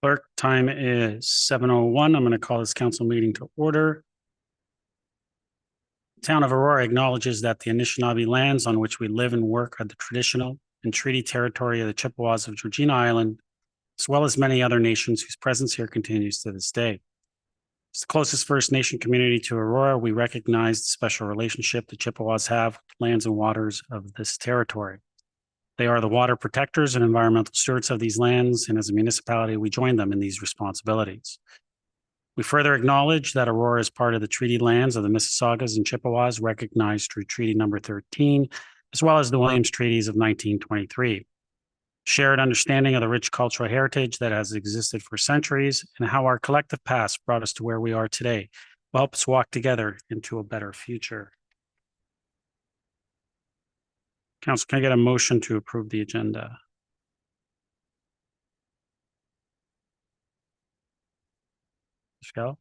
Clerk, time is 7:01. I'm going to call this council meeting to order. The Town of Aurora acknowledges that the Anishinaabe lands on which we live and work are the traditional and treaty territory of the Chippewas of Georgina Island, as well as many other nations whose presence here continues to this day. As the closest First Nation community to Aurora, we recognize the special relationship the Chippewas have with the lands and waters of this territory. They are the water protectors and environmental stewards of these lands, and as a municipality, we join them in these responsibilities. We further acknowledge that Aurora is part of the treaty lands of the Mississaugas and Chippewas recognized through Treaty Number 13, as well as the Williams Treaties of 1923. Shared understanding of the rich cultural heritage that has existed for centuries and how our collective past brought us to where we are today will help us walk together into a better future. Council, can I get a motion to approve the agenda? Gallo?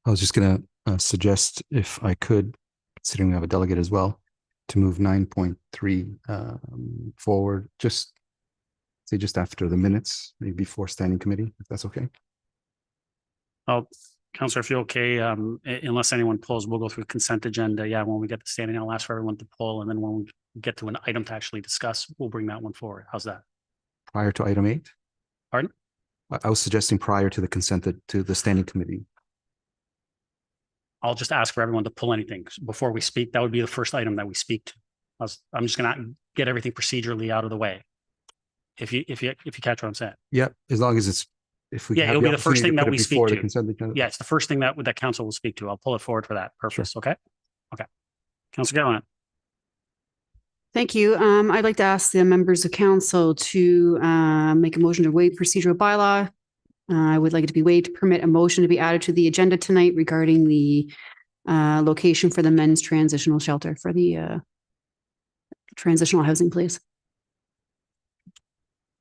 I was just going to suggest, if I could, considering we have a delegate as well, to move 9.3 forward, just after the minutes, maybe before standing committee, if that's okay. Oh, Councillor, if you're okay, unless anyone pulls, we'll go through the consent agenda. Yeah, when we get to standing, I'll ask for everyone to pull, and then when we get to an item to actually discuss, we'll bring that one forward. How's that? Prior to item 8? Pardon? I was suggesting prior to the consent to the standing committee. I'll just ask for everyone to pull anything before we speak. That would be the first item that we speak to. I'm just going to get everything procedurally out of the way. If you catch what I'm saying. Yeah, as long as it's it'll be the first thing that we speak to. Yeah, it's the first thing that council will speak to. I'll pull it forward for that purpose. Sure. Okay. Councillor Gilliland. Thank you. I'd like to ask the members of council to make a motion to waive procedural bylaw. I would like it to be waived to permit a motion to be added to the agenda tonight regarding the location for the men's transitional shelter for the transitional housing place.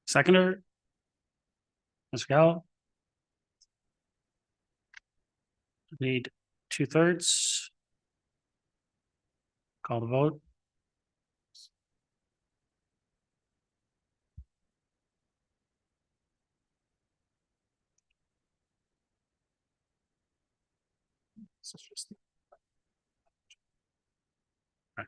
Seconder, Mr. Gallo. Need 2/3. Call the vote. Right.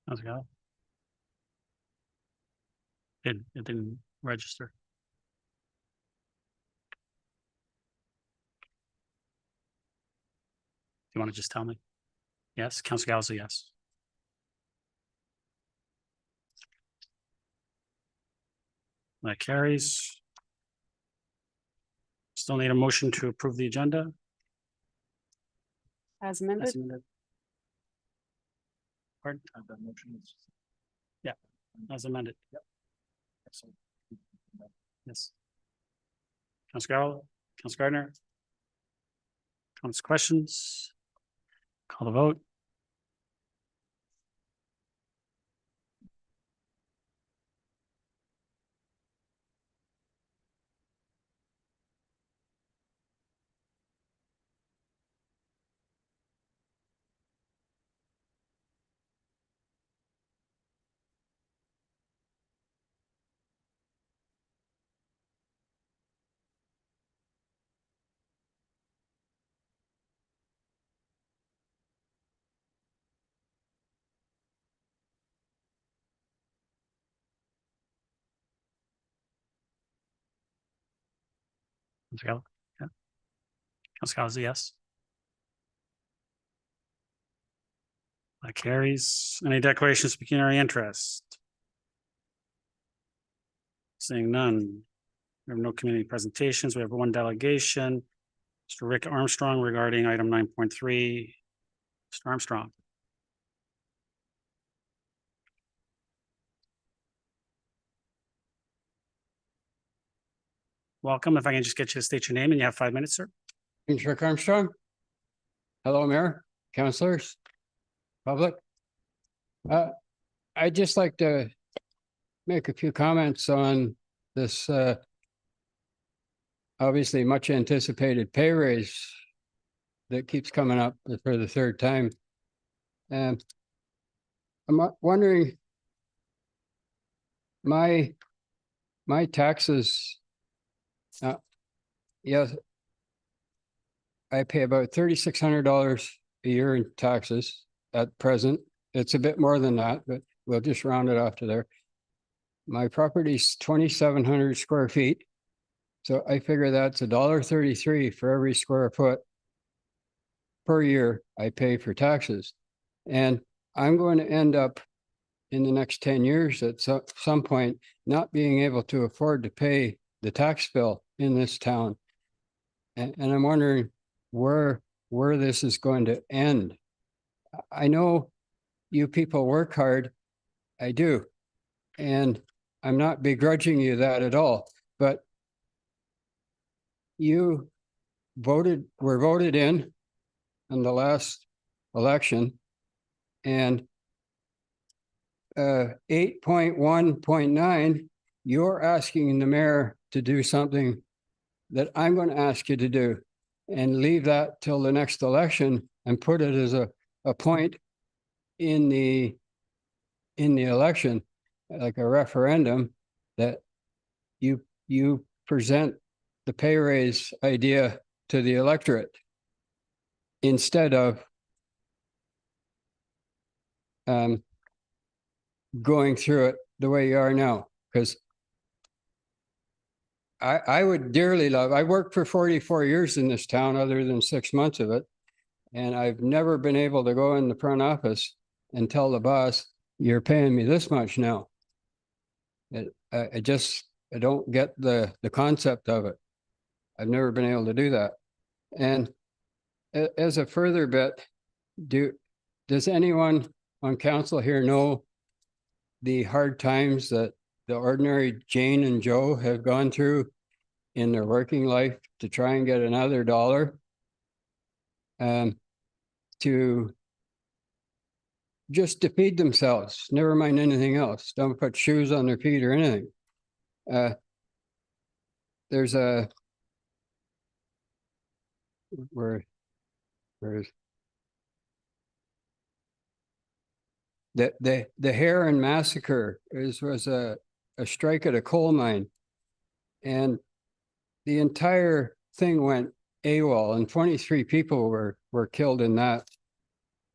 How's it go? It didn't register. Do you want to just tell me? Yes, Councillor Gallo, yes. That carries. Still need a motion to approve the agenda. As amended. Pardon? Yeah, as amended. Yep. Yes. Councillor Gallo, Councillor Gardner. Comments, questions? Call the vote. Councillor Gallo? Yeah. Councillor Gallo, yes. That carries. Any declarations of pecuniary interest? Seeing none. We have no community presentations. We have one delegation. Mr. Rick Armstrong regarding item 9.3. Mr. Armstrong. Welcome. If I can just get you to state your name, and you have 5 minutes, sir. Rick Armstrong. Hello, Mayor, councillors, public. I'd just like to make a few comments on this obviously much anticipated pay raise that keeps coming up for the third time. And I'm wondering, my taxes, yes, I pay about $3,600 a year in taxes at present. It's a bit more than that, but we'll just round it off to there. My property's 2,700 square feet. So I figure that's $1.33 for every square foot per year I pay for taxes. And I'm going to end up in the next 10 years at some point not being able to afford to pay the tax bill in this town. And I'm wondering where this is going to end. I know you people work hard. I do. And I'm not begrudging you that at all, but you were voted in the last election, and 8.1.9, you're asking the mayor to do something that I'm going to ask you to do, and leave that till the next election and put it as a point in the election, like a referendum, that you present the pay raise idea to the electorate instead of going through it the way you are now. Because I would dearly love, I worked for 44 years in this town other than 6 months of it, and I've never been able to go in the front office and tell the boss, you're paying me this much now. I don't get the concept of it. I've never been able to do that. And as a further bit, does anyone on council here know the hard times that the ordinary Jane and Joe have gone through in their working life to try and get another dollar to just to feed themselves, never mind anything else. Don't put shoes on their feet or anything. There's a, where is the Heron massacre was a strike at a coal mine, and the entire thing went AWOL, and 23 people were killed in that.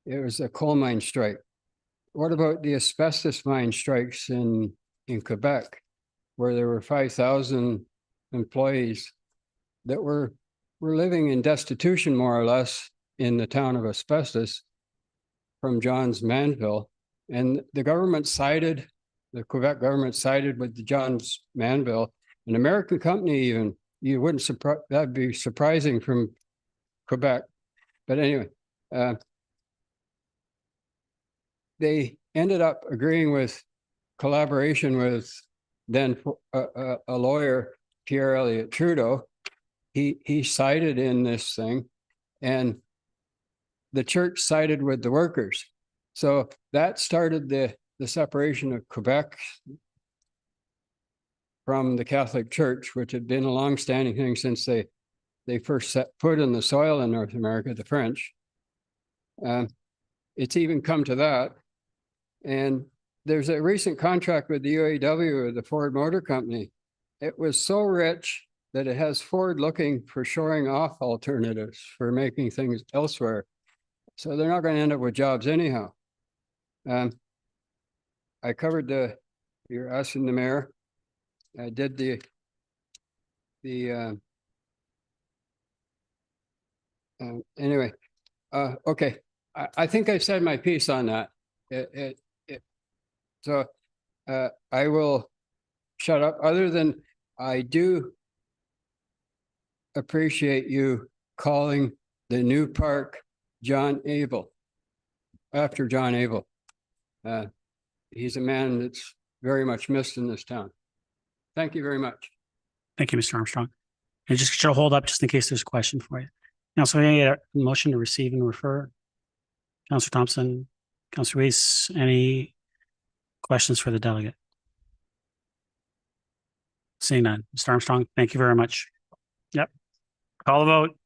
It was a coal mine strike. What about the asbestos mine strikes in Quebec, where there were 5,000 employees that were living in destitution, more or less, in the town of Asbestos from Johns Manville. And the government sided, the Quebec government sided with the Johns Manville, an American company even. You wouldn't that'd be surprising from Quebec. But anyway, they ended up agreeing with collaboration with then a lawyer, Pierre Elliott Trudeau. He sided in this thing, and the church sided with the workers. So that started the separation of Quebec from the Catholic Church, which had been a long-standing thing since they first set foot in the soil in North America, the French. It's even come to that. And there's a recent contract with the UAW, the Ford Motor Company. It was so rich that it has Ford looking for shoring off alternatives for making things elsewhere. So they're not going to end up with jobs anyhow. I covered you're asking the mayor. I did anyway, okay. I think I've said my piece on that. So I will shut up, other than I do appreciate you calling the new park John Abel, after John Abel. He's a man that's very much missed in this town. Thank you very much. Thank you, Mr. Armstrong. And just get your hold up just in case there's a question for you. Councillor, any motion to receive and refer? Councillor Thompson, Councillor Weiss, any questions for the delegate? Seeing none. Mr. Armstrong, thank you very much. Yep. Call the vote.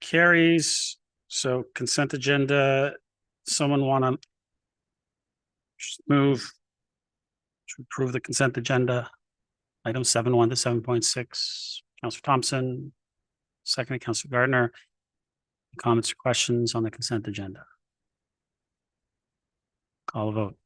Carries. So consent agenda, someone want to move to approve the consent agenda? Item 7.1 to 7.6. Councillor Thompson, second, Councillor Gardner. Comments or questions on the consent agenda? Call a vote.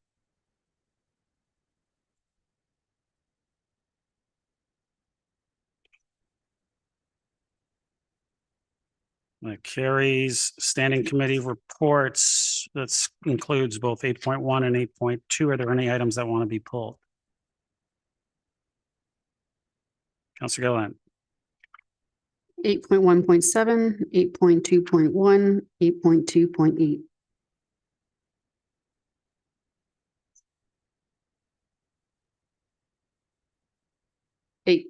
That carries. Standing committee reports. That includes both 8.1 and 8.2. Are there any items that want to be pulled? Councillor Gilliland. 8.1.7, 8.2.1, 8.2.8. Eight,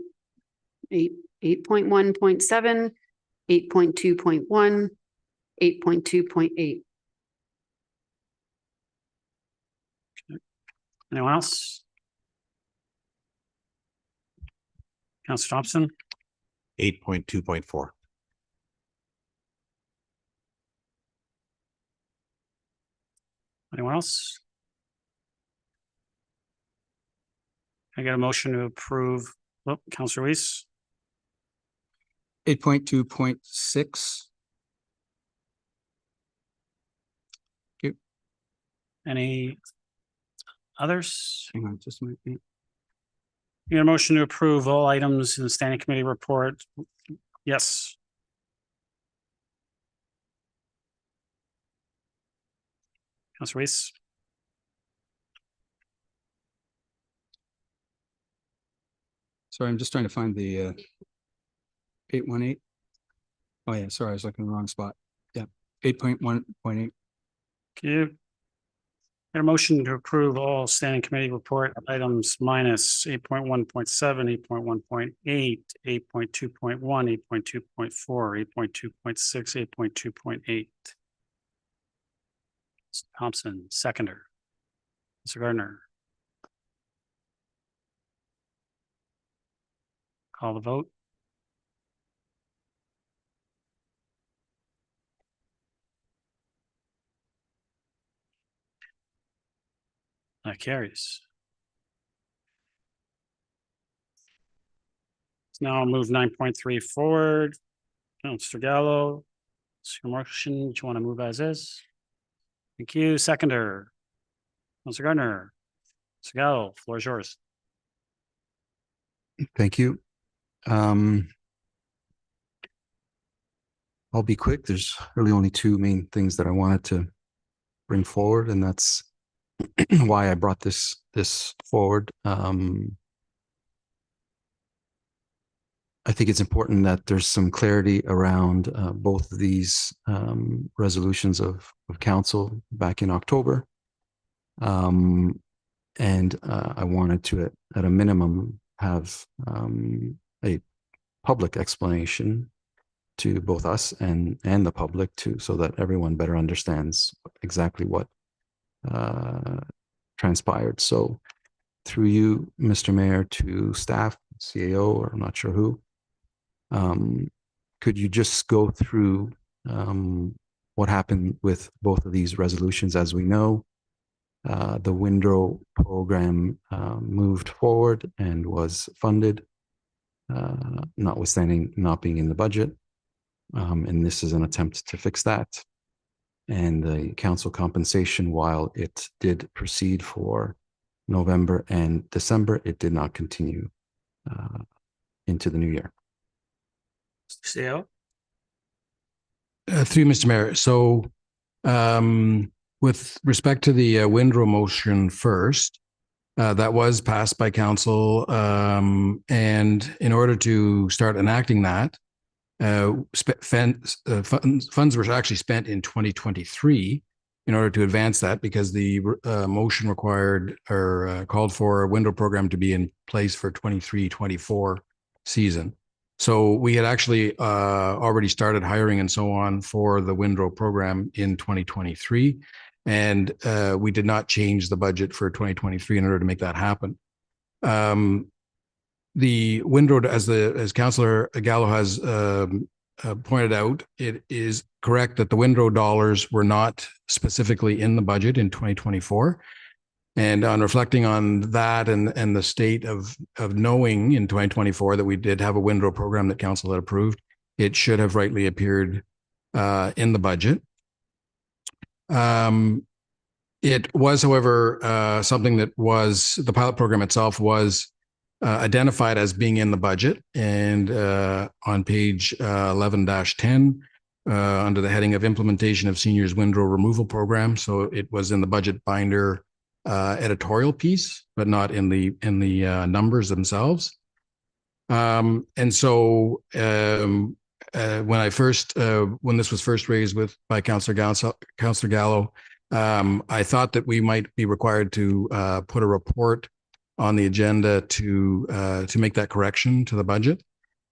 8.1.7, 8.2.1, 8.2.8. Anyone else? Councillor Thompson, 8.2.4. anyone else? I get a motion to approve. Oh, Councillor Weiss, 8.2.6. any others? Hang on, just a minute. You get a motion to approve all items in the standing committee report? Yes. Councillor Weiss, Sorry, I'm just trying to find the 8.18. Oh yeah, sorry, I was looking in the wrong spot. Yeah, 8.1.8. you get a motion to approve all standing committee report items minus 8.1.7, 8.1.8, 8.2.1, 8.2.4, 8.2.6, 8.2.8. Thompson, seconder. Mr. Gardner. Call the vote. That carries. So now I'll move 9.3 forward. Councillor Gallo, it's your motion. Do you want to move as is? Thank you. Seconder. Councillor Gardner. Mr. Gallo, floor is yours. Thank you. I'll be quick. There's really only two main things that I wanted to bring forward, and that's why I brought this forward. I think it's important that there's some clarity around both of these resolutions of council back in October. And I wanted to, at a minimum, have a public explanation to both us and the public too, so that everyone better understands exactly what transpired. So through you, Mr. Mayor, to staff, CAO, or I'm not sure who, could you just go through what happened with both of these resolutions? As we know, the Windrow program moved forward and was funded, notwithstanding not being in the budget. And this is an attempt to fix that. And the council compensation, while it did proceed for November and December, it did not continue into the new year. CO. Through Mr. Mayor. So with respect to the Windrow motion first, that was passed by council. And in order to start enacting that, funds were actually spent in 2023 in order to advance that, because the motion required or called for a Windrow program to be in place for 23-24 season. So we had actually already started hiring and so on for the Windrow program in 2023. And we did not change the budget for 2023 in order to make that happen. The Windrow, as Councillor Gallo has pointed out, it is correct that the Windrow dollars were not specifically in the budget in 2024. And on reflecting on that and the state of knowing in 2024 that we did have a Windrow program that council had approved, it should have rightly appeared in the budget. It was, however, something that was, the pilot program itself was identified as being in the budget. And on page 11-10, under the heading of implementation of seniors Windrow removal program. So it was in the budget binder editorial piece, but not in the numbers themselves. And so when this was first raised by Councillor Gallo, I thought that we might be required to put a report on the agenda to make that correction to the budget.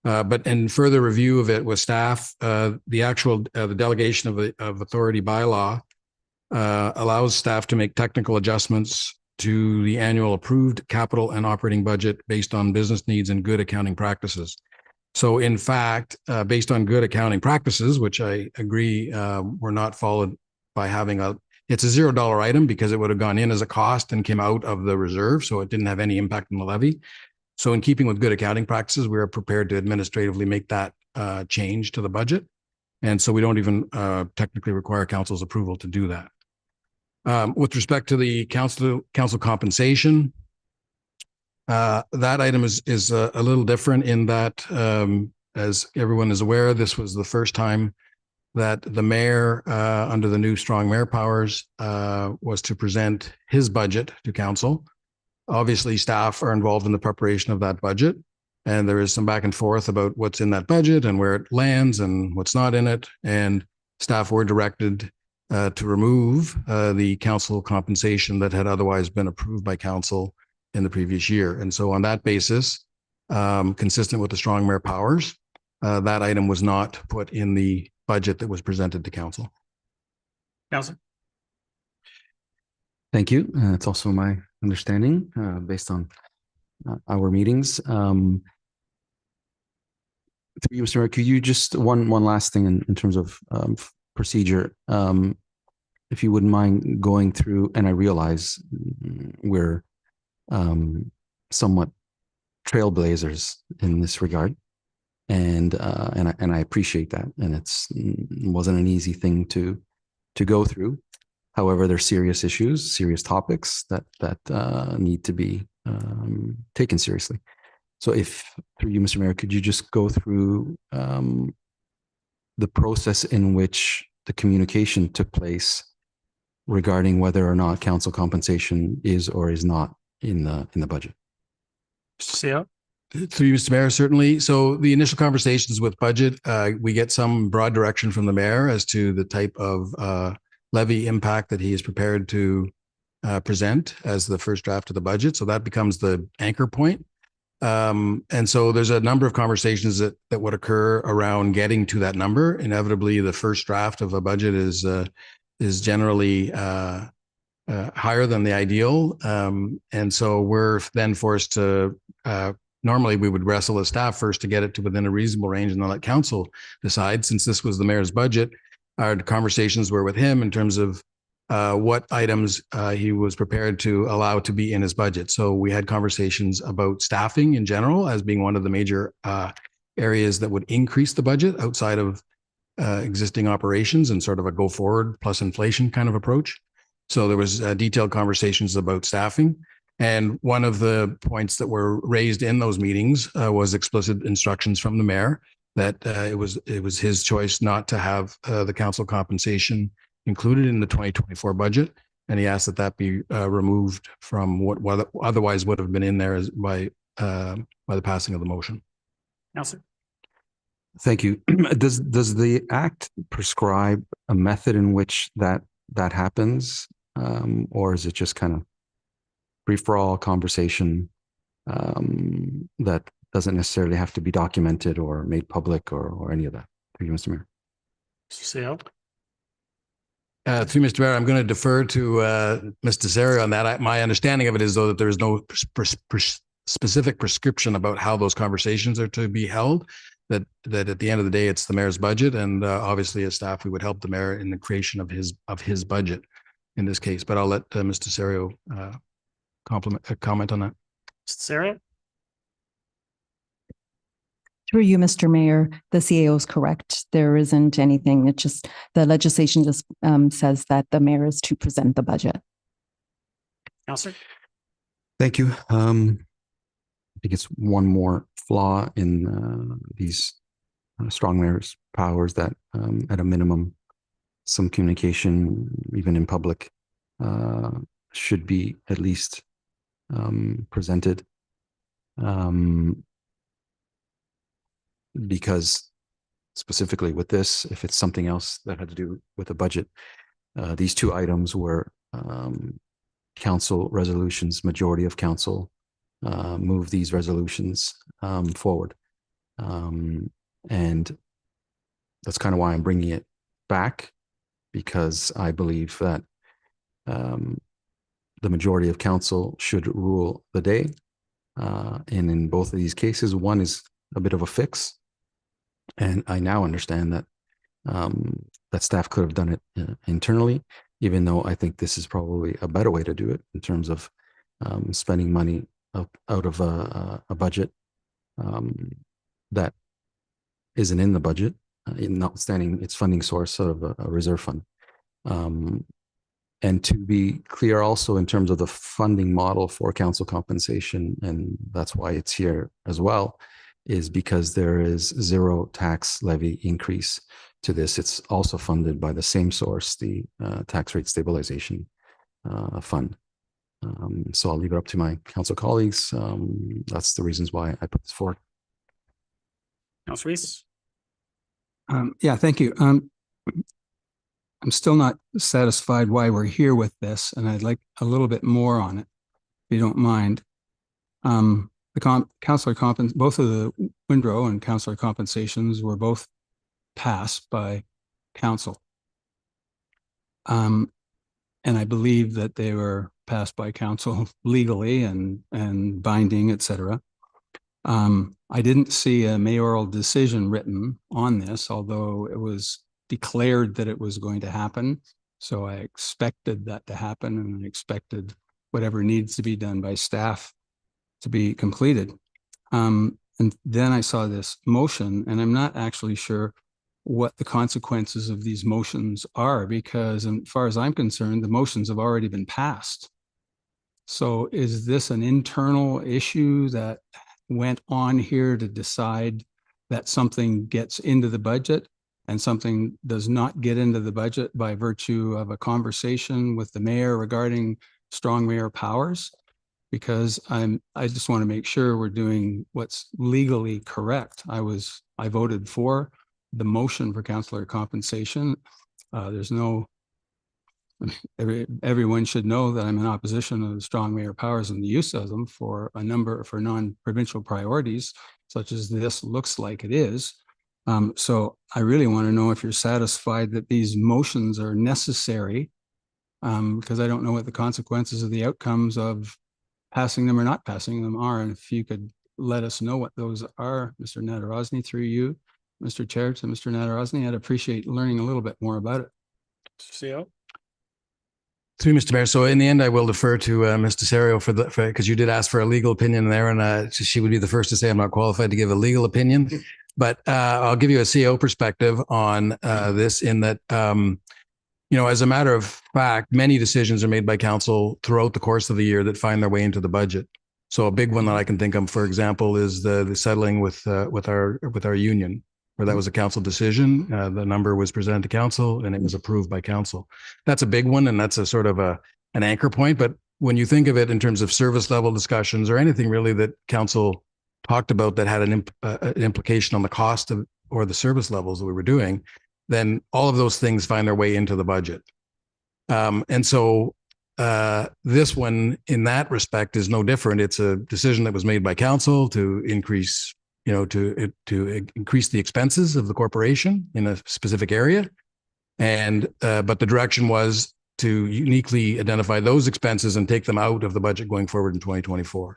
But in further review of it with staff, the actual the delegation of authority bylaw allows staff to make technical adjustments to the annual approved capital and operating budget based on business needs and good accounting practices. So in fact, based on good accounting practices, which I agree were not followed by having it's a $0 item because it would have gone in as a cost and came out of the reserve. So it didn't have any impact on the levy. So in keeping with good accounting practices, we are prepared to administratively make that change to the budget. And so we don't even technically require council's approval to do that. With respect to the council compensation, that item is a little different in that, as everyone is aware, this was the first time that the mayor, under the new strong mayor powers, was to present his budget to council. Obviously, staff are involved in the preparation of that budget, and there is some back and forth about what's in that budget and where it lands and what's not in it. And staff were directed to remove the council compensation that had otherwise been approved by council in the previous year. And so on that basis, consistent with the strong mayor powers, that item was not put in the budget that was presented to council. Councillor. Thank you. It's also my understanding based on our meetings. Through you, Mr. Mayor, could you just one last thing in terms of procedure, if you wouldn't mind going through, and I realize we're somewhat trailblazers in this regard, and I appreciate that, and it wasn't an easy thing to go through. However, there's serious issues, serious topics that need to be taken seriously. So if, through you, Mr. Mayor, could you just go through the process in which the communication took place regarding whether or not council compensation is or is not in the budget? CO. Through you, Mr. Mayor, certainly. So the initial conversations with budget, we get some broad direction from the mayor as to the type of levy impact that he is prepared to present as the first draft of the budget. So that becomes the anchor point. And so there's a number of conversations that would occur around getting to that number. Inevitably, the first draft of a budget is generally higher than the ideal. And so we're then forced to, normally we would wrestle as staff first to get it to within a reasonable range and then let council decide. Since this was the mayor's budget, our conversations were with him in terms of what items he was prepared to allow to be in his budget. So we had conversations about staffing in general as being one of the major areas that would increase the budget outside of existing operations and sort of a go forward plus inflation kind of approach. So there was detailed conversations about staffing. And one of the points that were raised in those meetings was explicit instructions from the mayor that it was his choice not to have the council compensation included in the 2024 budget. And he asked that that be removed from what otherwise would have been in there as by the passing of the motion. Councillor. Thank you. Does the act prescribe a method in which that happens, or is it just kind of free for all conversation that doesn't necessarily have to be documented or made public or any of that? Thank you, Mr. Mayor. Mr. Through Mr. Mayor, I'm going to defer to Mr. Desario on that. My understanding of it is, though, that there is no specific prescription about how those conversations are to be held. That at the end of the day, it's the mayor's budget, and obviously, as staff, we would help the mayor in the creation of his budget in this case. But I'll let Mr. Desario comment on that. Desario. Through you, Mr. Mayor, the CAO is correct. There isn't anything. It just, the legislation just says that the mayor is to present the budget. Councillor. Thank you. I think it's one more flaw in these strong mayor's powers that at a minimum, some communication, even in public, should be at least presented. Because specifically with this, if it's something else that had to do with the budget, these two items were council resolutions. Majority of council move these resolutions forward. And that's kind of why I'm bringing it back, because I believe that the majority of council should rule the day. And in both of these cases, one is a bit of a fix. And I now understand that that staff could have done it internally, even though I think this is probably a better way to do it in terms of spending money out of a budget that isn't in the budget, notwithstanding its funding source out of a reserve fund. And to be clear also in terms of the funding model for council compensation, and that's why it's here as well, is because there is zero tax levy increase to this. It's also funded by the same source, the tax rate stabilization fund. So I'll leave it up to my council colleagues. That's the reasons why I put this forward. Councillor Rees. Yeah, thank you. I'm still not satisfied why we're here with this, and I'd like a little bit more on it, if you don't mind. The councillor both of the Windrow and councillor compensations were both passed by council. And I believe that they were passed by council legally and binding, etc. I didn't see a mayoral decision written on this, although it was declared that it was going to happen. So I expected that to happen, and I expected whatever needs to be done by staff to be completed. And then I saw this motion, and I'm not actually sure what the consequences of these motions are, because as far as I'm concerned, the motions have already been passed. So is this an internal issue that went on here to decide that something gets into the budget and something does not get into the budget by virtue of a conversation with the mayor regarding strong mayor powers? Because I just want to make sure we're doing what's legally correct. I voted for the motion for councillor compensation. There's no, everyone should know that I'm in opposition of the strong mayor powers and the use of them for non-provincial priorities, such as this looks like it is. So I really want to know if you're satisfied that these motions are necessary, because I don't know what the consequences of the outcomes of passing them or not passing them are. And if you could let us know what those are, Mr. Nadarozny, through you, Mr. Chair, to Mr. Nadarozny, I'd appreciate learning a little bit more about it. CO. Through Mr. Mayor. So in the end, I will defer to Mr. Desario because you did ask for a legal opinion there, and she would be the first to say I'm not qualified to give a legal opinion. But I'll give you a CO perspective on this, in that as a matter of fact, many decisions are made by council throughout the course of the year that find their way into the budget. So a big one that I can think of, for example, is the settling with our union. where that was a council decision. The number was presented to council and it was approved by council. That's a big one, and that's a sort of an anchor point. But when you think of it in terms of service level discussions or anything really that council talked about that had an implication on the cost of or the service levels that we were doing, then all of those things find their way into the budget. And so this one, in that respect, is no different. It's a decision that was made by council to increase, to increase the expenses of the corporation in a specific area. And but the direction was to uniquely identify those expenses and take them out of the budget going forward in 2024.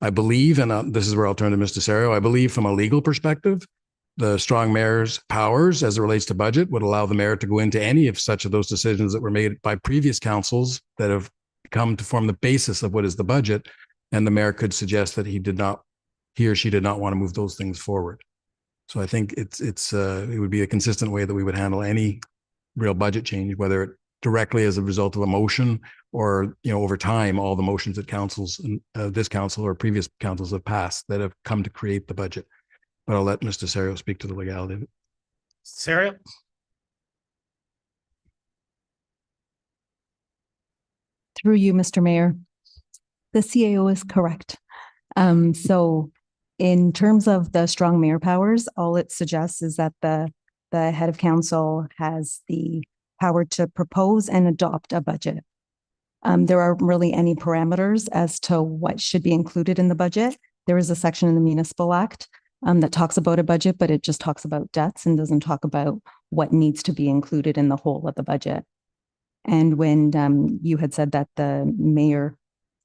I believe, and this is where I'll turn to Mr. Serio, I believe from a legal perspective, the strong mayor's powers as it relates to budget would allow the mayor to go into any of such of those decisions that were made by previous councils that have come to form the basis of what is the budget. And the mayor could suggest that he or she did not want to move those things forward. So I think it would be a consistent way that we would handle any real budget change, whether it directly as a result of a motion or, over time, all the motions that councils, this council or previous councils have passed that have come to create the budget. But I'll let Mr. Serio speak to the legality of it. Serio? Through you, Mr. Mayor, the CAO is correct. So in terms of the strong mayor powers, all it suggests is that the head of council has the power to propose and adopt a budget. There aren't really any parameters as to what should be included in the budget. There is a section in the Municipal Act that talks about a budget, but it just talks about debts and doesn't talk about what needs to be included in the whole of the budget. And when you had said that the mayor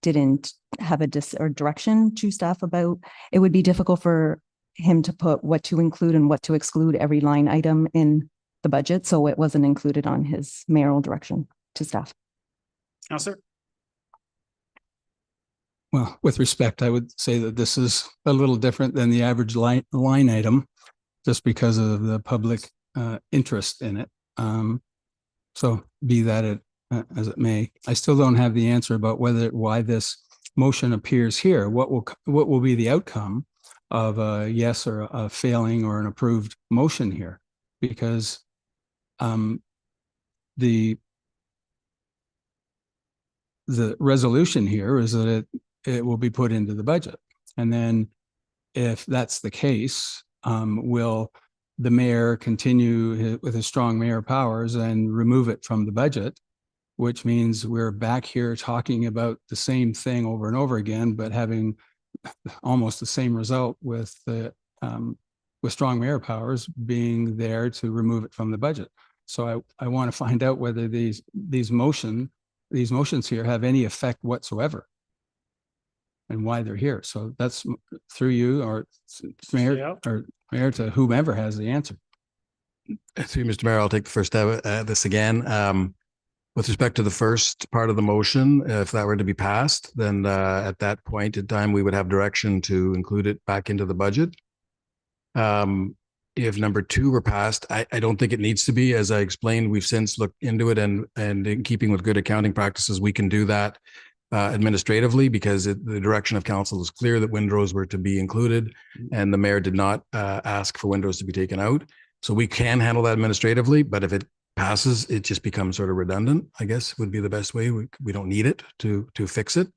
didn't have a direction to staff about, it would be difficult for him to put what to include and what to exclude every line item in the budget. So it wasn't included on his mayoral direction to staff. Councillor? Well, with respect, I would say that this is a little different than the average line item, just because of the public interest in it. So be that as it may, I still don't have the answer about why this motion appears here. What will be the outcome of a yes or a failing or an approved motion here? Because the resolution here is that it will be put into the budget. And then if that's the case, will the mayor continue with his strong mayor powers and remove it from the budget, which means we're back here talking about the same thing over and over again, but having almost the same result with strong mayor powers being there to remove it from the budget. So I want to find out whether these motions here have any effect whatsoever, and why they're here. So that's through you or mayor to whomever has the answer. Through Mr. Mayor, I'll take the first stab at this again. With respect to the first part of the motion, if that were to be passed, then at that point in time, we would have direction to include it back into the budget. If number 2 were passed, I don't think it needs to be. As I explained, we've since looked into it, and in keeping with good accounting practices, we can do that administratively, because the direction of council is clear that windrows were to be included, and the mayor did not ask for windrows to be taken out. So we can handle that administratively, but if it passes, it just becomes sort of redundant, I guess would be the best way. We don't need it to fix it.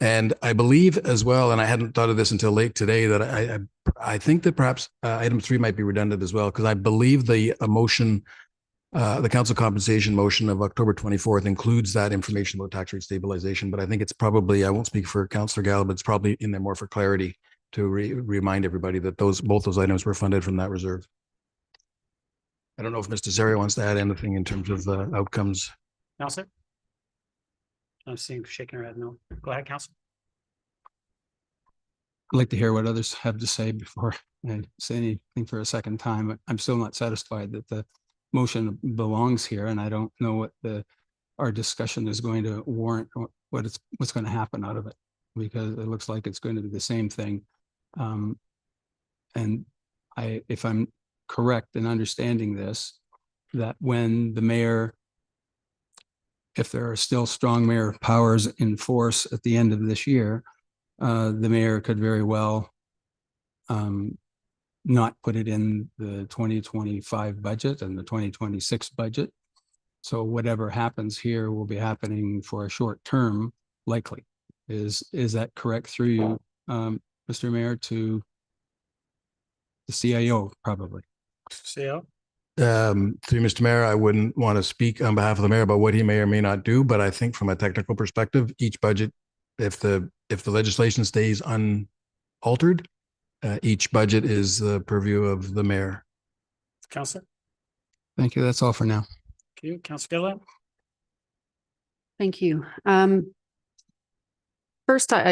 And I believe as well, and I hadn't thought of this until late today, that I think that perhaps item 3 might be redundant as well, because I believe the motion, the council compensation motion of October 24th includes that information about tax rate stabilization. But I think it's probably, I won't speak for Councillor Gallo, but it's probably in there more for clarity to remind everybody that both those items were funded from that reserve. I don't know if Mr. Serio wants to add anything in terms of the outcomes. Councillor? I'm seeing shaking her head no. Go ahead, Councillor. I'd like to hear what others have to say before I say anything for a second time, but I'm still not satisfied that the motion belongs here, and I don't know what our discussion is going to warrant, what's going to happen out of it, because it looks like it's going to be the same thing. And if I'm correct in understanding this, that when the mayor, if there are still strong mayor powers in force at the end of this year, the mayor could very well not put it in the 2025 budget and the 2026 budget. So whatever happens here will be happening for a short term, likely. Is that correct through you, Mr. Mayor, to the CIO, probably? CEO? Through Mr. Mayor, I wouldn't want to speak on behalf of the mayor about what he may or may not do, but I think from a technical perspective, each budget, if the legislation stays unaltered, each budget is the purview of the mayor. Councillor? Thank you. That's all for now. Thank you. Councillor Gilliland? Thank you. First, I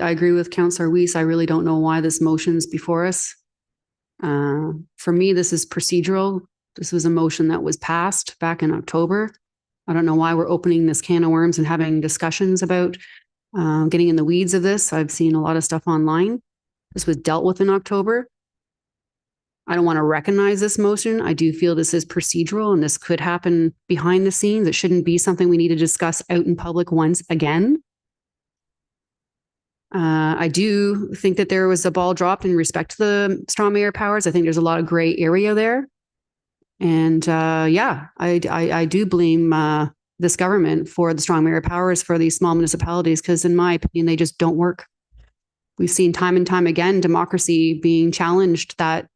agree with Councillor Weiss. I really don't know why this motion's before us. For me, this is procedural. This was a motion that was passed back in October. I don't know why we're opening this can of worms and having discussions about getting in the weeds of this. I've seen a lot of stuff online. This was dealt with in October. I don't want to recognize this motion. I do feel this is procedural and this could happen behind the scenes. It shouldn't be something we need to discuss out in public once again. I do think that there was a ball dropped in respect to the strong mayor powers. I think there's a lot of gray area there. And yeah, I do blame this government for the strong mayor powers for these small municipalities, because in my opinion, they just don't work. We've seen time and time again, democracy being challenged that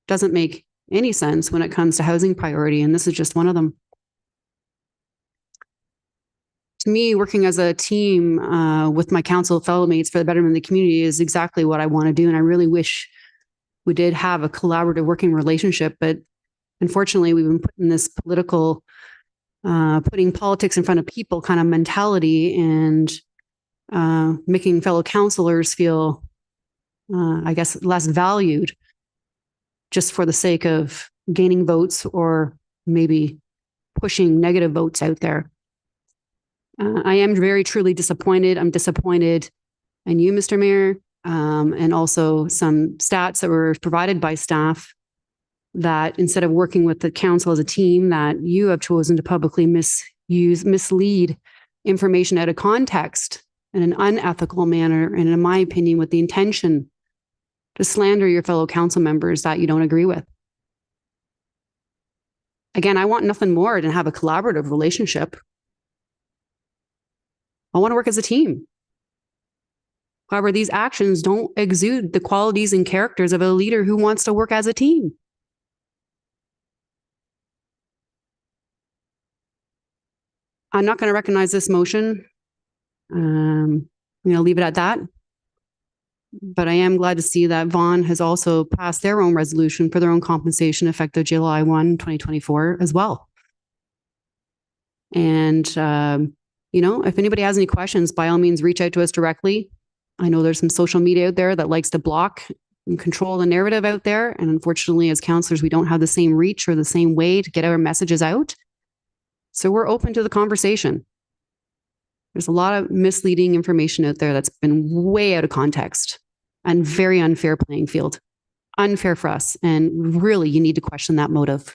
doesn't make any sense when it comes to housing priority. And this is just one of them. To me, working as a team with my council fellow mates for the betterment of the community is exactly what I want to do. And I really wish we did have a collaborative working relationship. But unfortunately, we've been putting this political, putting politics in front of people kind of mentality and making fellow councillors feel, I guess, less valued just for the sake of gaining votes or maybe pushing negative votes out there. I am very truly disappointed. I'm disappointed in you, Mr. Mayor, and also some stats that were provided by staff that instead of working with the council as a team, that you have chosen to publicly mislead information out of context in an unethical manner, and in my opinion, with the intention to slander your fellow council members that you don't agree with. Again, I want nothing more than have a collaborative relationship. I want to work as a team. However, these actions don't exude the qualities and characters of a leader who wants to work as a team. I'm not going to recognize this motion. I'm going to leave it at that. But I am glad to see that Vaughan has also passed their own resolution for their own compensation effective July 1, 2024 as well. And, you know, if anybody has any questions, by all means, reach out to us directly. I know there's some social media out there that likes to block and control the narrative out there. And unfortunately, as councillors, we don't have the same reach or the same way to get our messages out. So we're open to the conversation. There's a lot of misleading information out there that's been way out of context and very unfair playing field. Unfair for us. And really, you need to question that motive.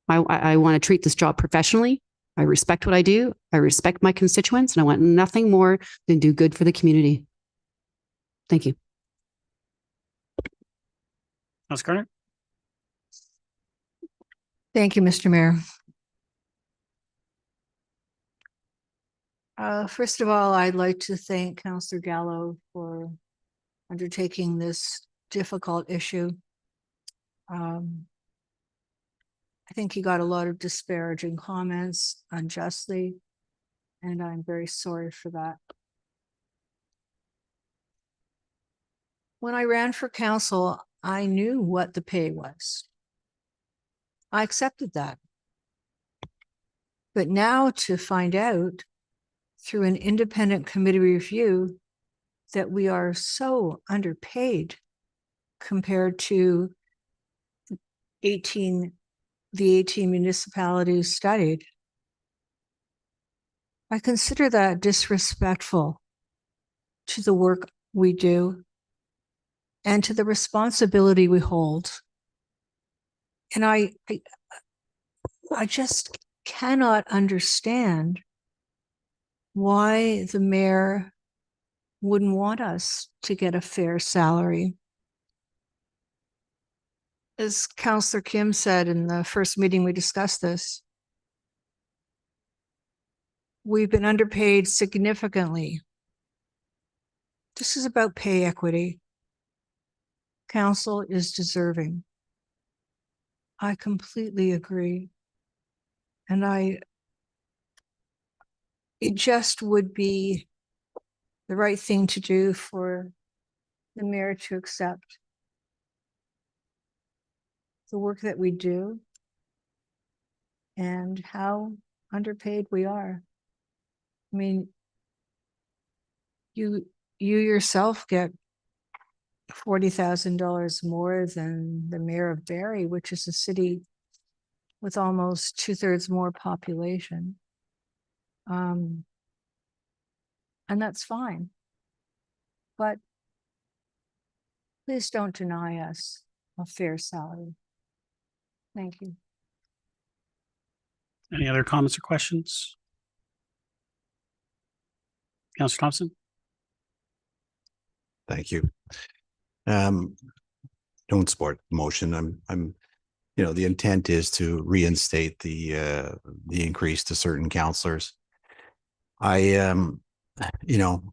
I want to treat this job professionally. I respect what I do. I respect my constituents, and I want nothing more than do good for the community. Thank you. Councillor Carter? Thank you, Mr. Mayor. First of all, I'd like to thank Councillor Gallo for undertaking this difficult issue. I think he got a lot of disparaging comments unjustly, and I'm very sorry for that. When I ran for council, I knew what the pay was. I accepted that. But now to find out through an independent committee review that we are so underpaid compared to the 18 municipalities studied, I consider that disrespectful to the work we do and to the responsibility we hold. And I just cannot understand why the mayor wouldn't want us to get a fair salary. as Councillor Kim said in the first meeting we discussed this, we've been underpaid significantly. This is about pay equity. Council is deserving. I completely agree. And it just would be the right thing to do for the mayor to accept the work that we do and how underpaid we are. I mean, you yourself get $40,000 more than the mayor of Barrie, which is a city with almost 2/3 more population. And that's fine. But please don't deny us a fair salary. Thank you. Any other comments or questions? Councillor Thompson? Thank you. Don't support the motion. I'm, you know, the intent is to reinstate the increase to certain councillors. You know,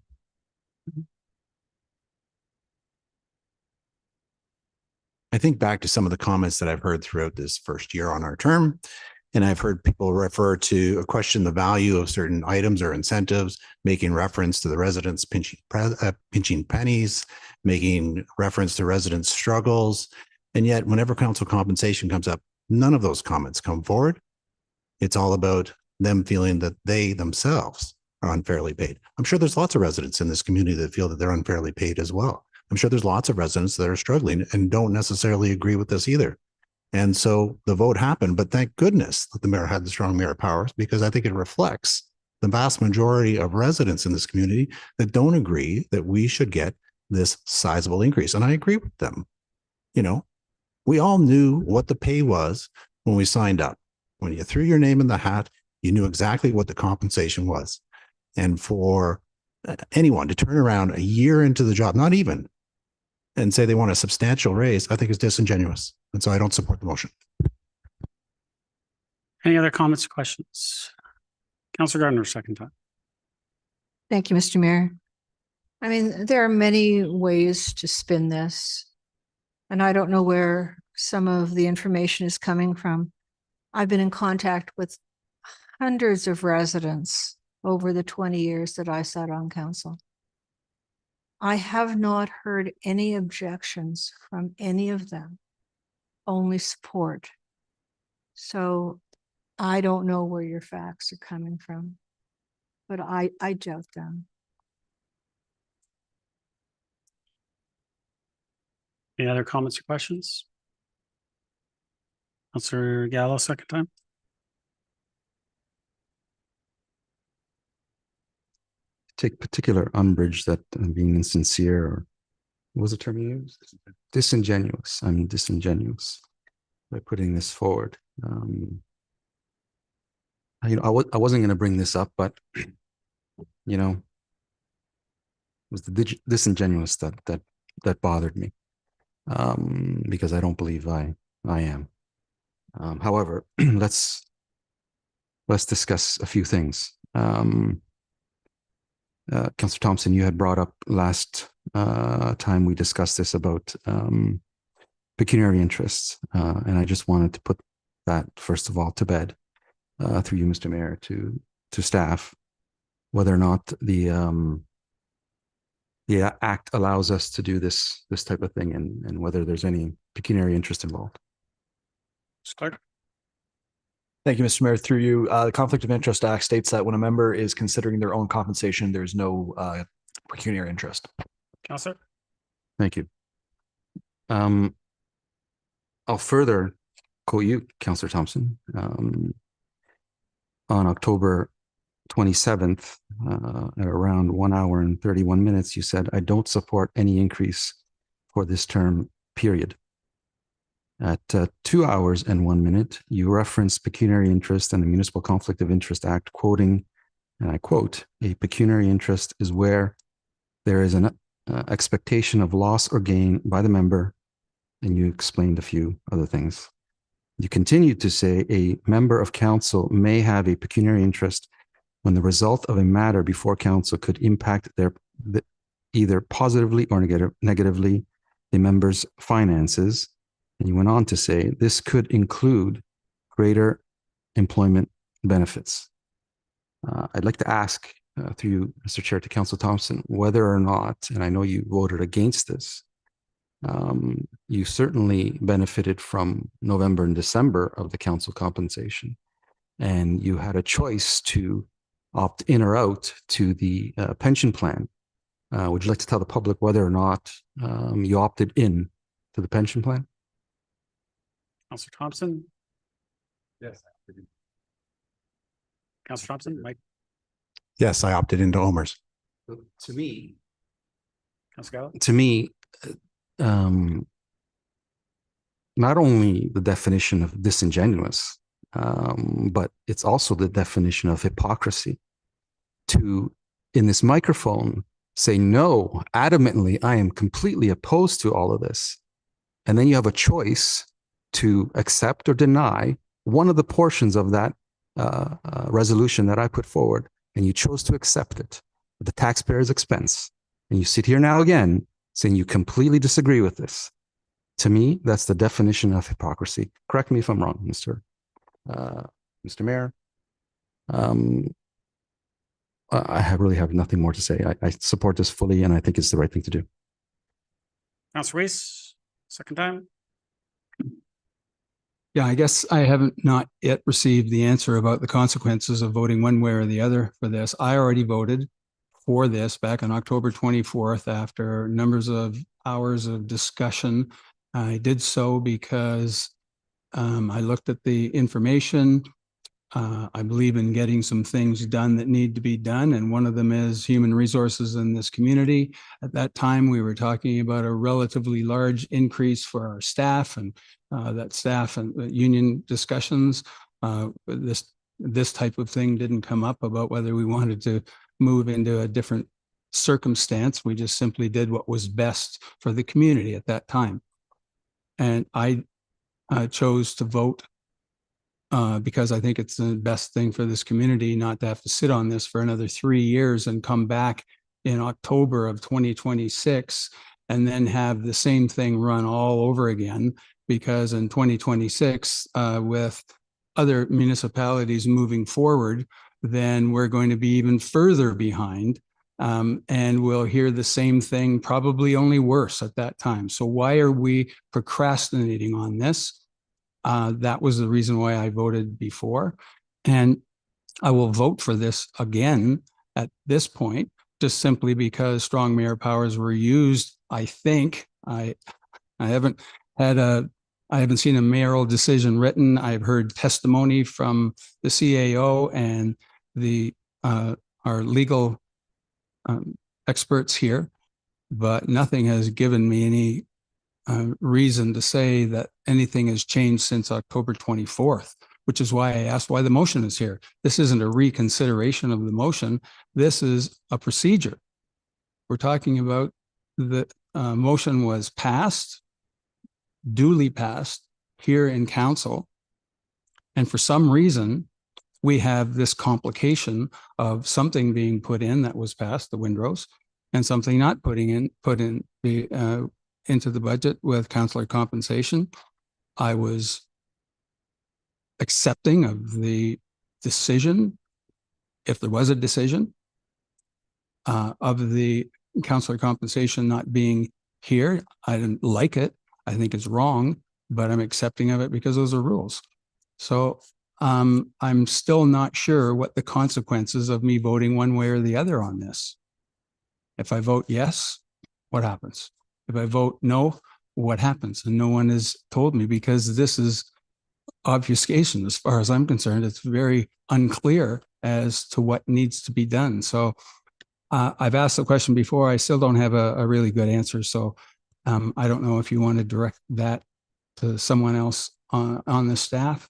I think back to some of the comments that I've heard throughout this first year on our term, and I've heard people refer to question the value of certain items or incentives, making reference to the residents pinching pennies, making reference to residents' struggles. And yet, whenever council compensation comes up, none of those comments come forward. It's all about them feeling that they themselves are unfairly paid. I'm sure there's lots of residents in this community that feel that they're unfairly paid as well. I'm sure there's lots of residents that are struggling and don't necessarily agree with this either. And so the vote happened, but thank goodness that the mayor had the strong mayor powers, because I think it reflects the vast majority of residents in this community that don't agree that we should get this sizable increase. And I agree with them. You know, we all knew what the pay was when we signed up. When you threw your name in the hat, you knew exactly what the compensation was. And for anyone to turn around a year into the job, not even, and say they want a substantial raise, I think is disingenuous. And so I don't support the motion. Any other comments or questions? Councillor Gardner, second time. Thank you, Mr. Mayor. I mean, there are many ways to spin this, and I don't know where some of the information is coming from. I've been in contact with hundreds of residents over the 20 years that I sat on council. I have not heard any objections from any of them, only support. So I don't know where your facts are coming from, but I doubt them. Any other comments or questions? Councillor Gallo, second time. Take particular umbrage that I'm being insincere, or what was the term you used? Disingenuous. I'm disingenuous by putting this forward. You know, I wasn't going to bring this up, but you know, it was the disingenuous that bothered me, because I don't believe I am. However, let's discuss a few things. Councillor Thompson, you had brought up last time we discussed this about pecuniary interests, and I just wanted to put that first of all to bed through you, Mr. Mayor, to staff, whether or not the Act allows us to do this type of thing, and whether there's any pecuniary interest involved. Mr. Clerk. Thank you, Mr. Mayor. Through you, the Conflict of Interest Act states that when a member is considering their own compensation, there's no pecuniary interest. Councillor. Thank you. I'll further quote you, Councillor Thompson. On October 27th, at around 1 hour and 31 minutes, you said, "I don't support any increase for this term, period." At 2 hours and 1 minute, you referenced pecuniary interest and the Municipal Conflict of Interest Act, quoting, and I quote, "A pecuniary interest is where there is an expectation of loss or gain by the member and you explained a few other things. You continued to say a member of council may have a pecuniary interest when the result of a matter before council could impact either positively or negatively the member's finances. And you went on to say this could include greater employment benefits. I'd like to ask through you, Mr. Chair, to Councillor Thompson, whether or not, and I know you voted against this, you certainly benefited from November and December of the council compensation, and you had a choice to opt in or out to the pension plan. Would you like to tell the public whether or not you opted in to the pension plan? Councillor Thompson? Yes. Councillor Thompson, Mike? Yes, I opted into Omer's. To me, Councillor Gallo? Not only the definition of disingenuous, but it's also the definition of hypocrisy to, in this microphone, say, no, adamantly, I am completely opposed to all of this. And then you have a choice to accept or deny one of the portions of that resolution that I put forward, and you chose to accept it at the taxpayer's expense. And you sit here now again saying you completely disagree with this. To me, that's the definition of hypocrisy. Correct me if I'm wrong, Mr. Mayor. I really have nothing more to say. I support this fully, and I think it's the right thing to do. Councillor Weiss, second time? Yeah, I guess I haven't not yet received the answer about the consequences of voting one way or the other for this. I already voted for this back on October 24th after numbers of hours of discussion. I did so because I looked at the information. I believe in getting some things done that need to be done, and one of them is human resources in this community. At that time, we were talking about a relatively large increase for our staff, and that staff and union discussions. This type of thing didn't come up about whether we wanted to move into a different circumstance. We just simply did what was best for the community at that time. And I chose to vote because I think it's the best thing for this community not to have to sit on this for another 3 years and come back in October of 2026 and then have the same thing run all over again. Because in 2026, with other municipalities moving forward, then we're going to be even further behind. And we'll hear the same thing, probably only worse at that time. So why are we procrastinating on this? That was the reason why I voted before. And I will vote for this again at this point, just simply because strong mayor powers were used. I think I haven't seen a mayoral decision written. I've heard testimony from the CAO and our legal experts here, but nothing has given me any reason to say that anything has changed since October 24th, which is why I asked why the motion is here. This isn't a reconsideration of the motion. This is a procedure. We're talking about the motion was passed, duly passed here in council. And for some reason, we have this complication of something being put in that was passed, the Windrows, and something not put in into the budget with councillor compensation. I was accepting of the decision, if there was a decision, of the councillor compensation not being here. I didn't like it. I think it's wrong, but I'm accepting of it because those are rules. So I'm still not sure what the consequences of me voting one way or the other on this. If I vote yes, what happens? If I vote no, what happens? And no one has told me, because this is obfuscation as far as I'm concerned. It's very unclear as to what needs to be done. So I've asked the question before. I still don't have a really good answer. So I don't know if you want to direct that to someone else on the staff,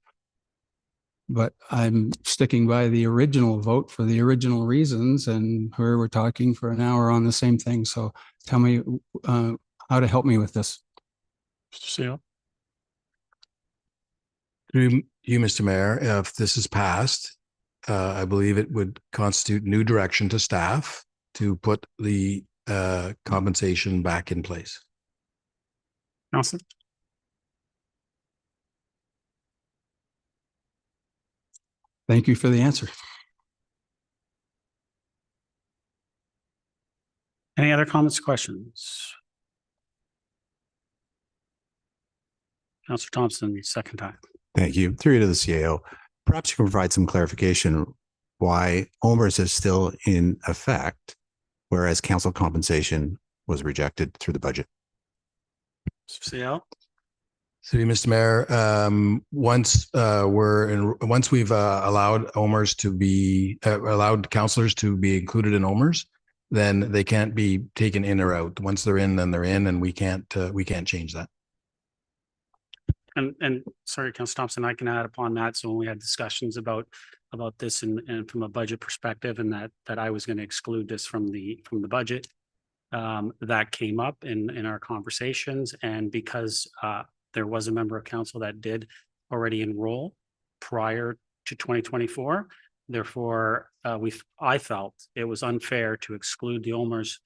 but I'm sticking by the original vote for the original reasons, and here we're talking for an hour on the same thing. So tell me how to help me with this. Seal. Through you, Mr. Mayor, if this is passed, I believe it would constitute new direction to staff to put the compensation back in place. Councillor. Thank you for the answer. Any other comments or questions? Councillor Thompson, second time. Thank you. Through you to the CAO. Perhaps you can provide some clarification why OMERS is still in effect, whereas council compensation was rejected through the budget. CL. Through you, Mr. Mayor, once we've allowed OMERS to be allowed councillors to be included in OMERS, then they can't be taken in or out. Once they're in, then they're in, and we can't change that. And sorry, Councillor Thompson, I can add upon that. So when we had discussions about this and from a budget perspective, and that I was going to exclude this from the budget, that came up in our conversations. And because there was a member of council that did already enroll prior to 2024, therefore I felt it was unfair to exclude the OMERS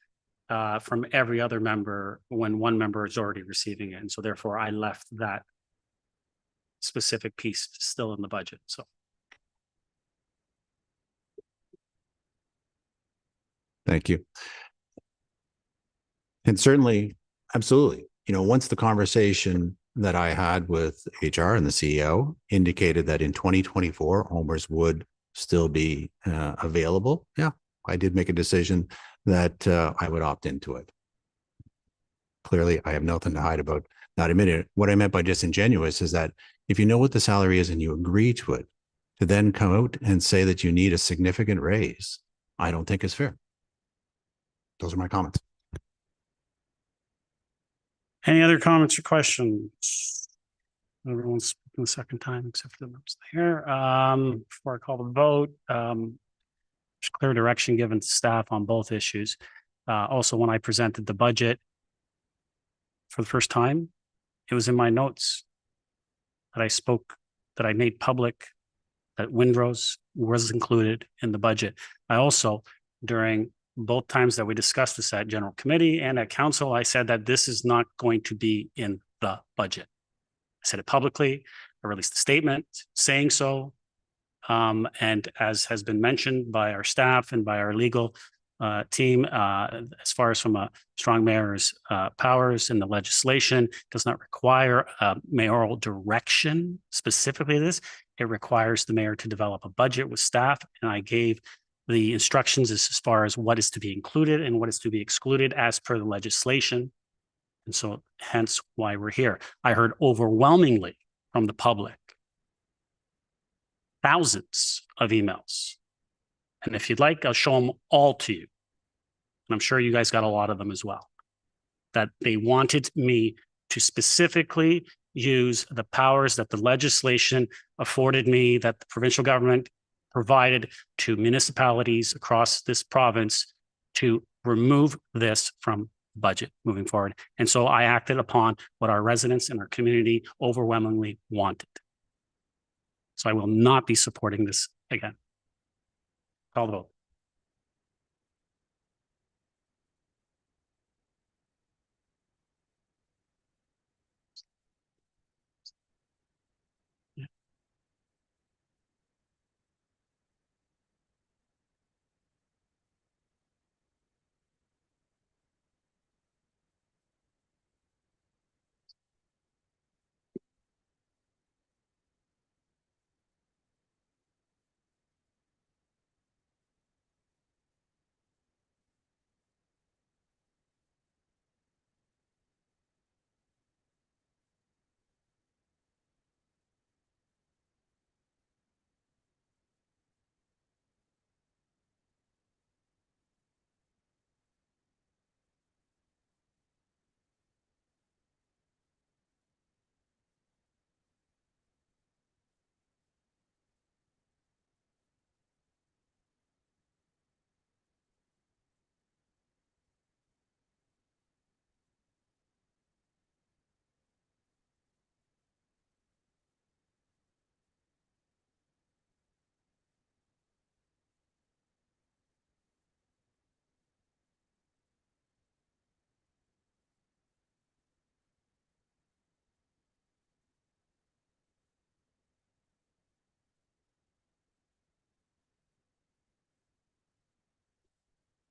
from every other member when one member is already receiving it. And so therefore I left that specific piece still in the budget. So Thank you. And certainly, absolutely, once the conversation that I had with HR and the CEO indicated that in 2024, OMERS would still be available. Yeah, I did make a decision that I would opt into it. Clearly, I have nothing to hide about not admitting it. What I meant by disingenuous is that if you know what the salary is and you agree to it, to then come out and say that you need a significant raise, I don't think is fair. Those are my comments. any other comments or questions? Everyone's speaking the second time except for the members here. Before I call the vote, there's clear direction given to staff on both issues. Also, when I presented the budget for the first time, it was in my notes that I made public that Windrow's was included in the budget. I also, during both times that we discussed this at General Committee and at Council, I said that this is not going to be in the budget. I said it publicly. I released a statement saying so. And as has been mentioned by our staff and by our legal team, as far as from a strong mayor's powers in the legislation, does not require mayoral direction specifically this. It requires the mayor to develop a budget with staff. And I gave the instructions as far as what is to be included and what is to be excluded as per the legislation. And so hence why we're here. I heard overwhelmingly from the public, thousands of emails. And if you'd like, I'll show them all to you. And I'm sure you guys got a lot of them as well. That they wanted me to specifically use the powers that the legislation afforded me, that the provincial government provided to municipalities across this province to remove this from budget moving forward. And so I acted upon what our residents and our community overwhelmingly wanted. So I will not be supporting this again. Call the vote.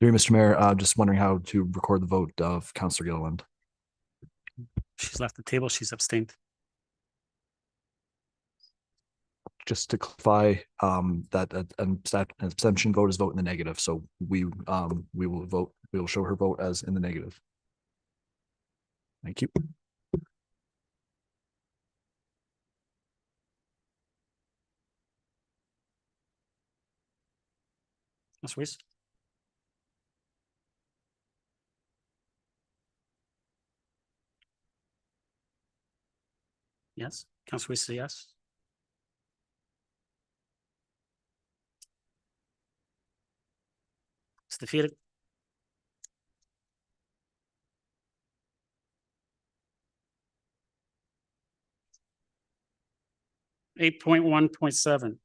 Through you, Mr. Mayor, just wondering how to record the vote of Councillor Gilliland. She's left the table. She's abstained. Just to clarify, that an abstention vote is vote in the negative. So we will show her vote as in the negative. Thank you. Councillor Weiss? Yes. Councillor Weiss, yes. It's defeated. Eight point 1.7.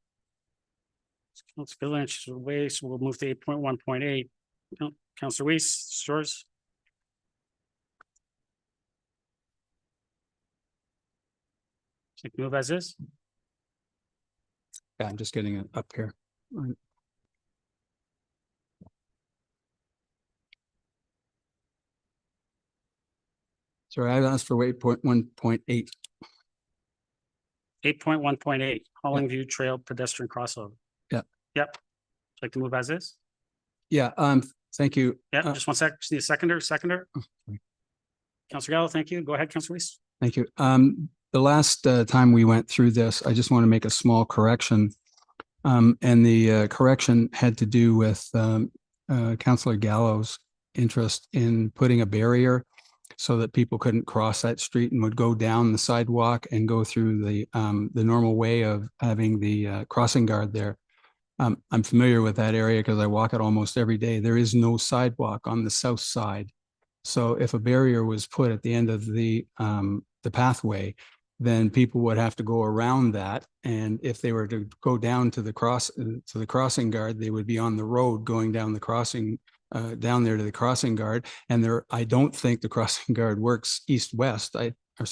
Councillor Weiss will move to 8.1.8. Councillor Weiss, it's yours. Move as is. Yeah, I'm just getting it up here. Sorry, I asked for 8.1.8. 8.1.8, Hollandview Trail pedestrian crossover. Yeah. Yep. Would you like to move as is? Yeah, thank you. Yeah, just one sec. Just need a seconder. Councillor Gallo, thank you. Go ahead, Councillor Weiss. Thank you. The last time we went through this, I just want to make a small correction. And the correction had to do with Councillor Gallo's interest in putting a barrier so that people couldn't cross that street and would go down the sidewalk and go through the normal way of having the crossing guard there. I'm familiar with that area because I walk it almost every day. There is no sidewalk on the south side. So if a barrier was put at the end of the pathway, then people would have to go around that. And if they were to go down to the crossing guard, they would be on the road going down the crossing, down there to the crossing guard. And I don't think the crossing guard works east-west.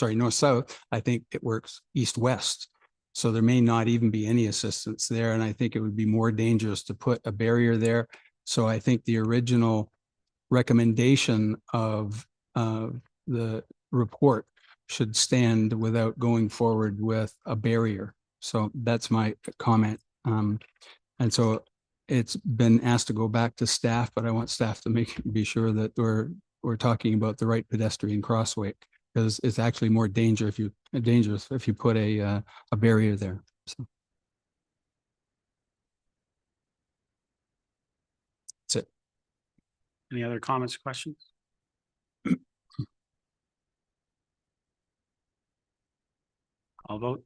North-south. I think it works east-west. So there may not even be any assistance there. And I think it would be more dangerous to put a barrier there. So I think the original recommendation of the report should stand without going forward with a barrier. So that's my comment. And so it's been asked to go back to staff, but I want staff to be sure that we're talking about the right pedestrian crossway, because it's actually more dangerous if you put a barrier there. So that's it. Any other comments or questions? I'll vote.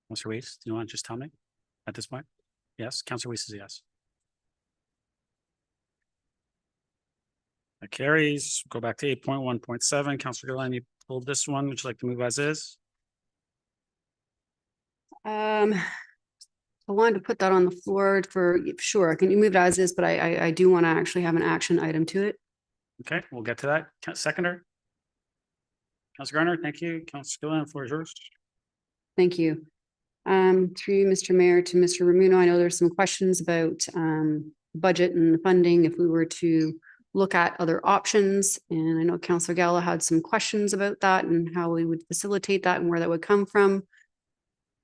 Councillor Weiss, do you want to just tell me at this point? Yes, Councillor Weiss is a yes. That carries. Go back to 8.1.7. Councillor Gilliland, you pulled this one. Would you like to move as is? I wanted to put that on the floor for sure. Can you move it as is? But I do want to actually have an action item to it. Okay, we'll get to that. Seconder. Councillor Garner, thank you. Councillor Gilliland, floor is yours. Thank you. Through you, Mr. Mayor, to Mr. Ramuno, I know there's some questions about budget and funding if we were to look at other options. And I know Councillor Gallo had some questions about that and how we would facilitate that and where that would come from.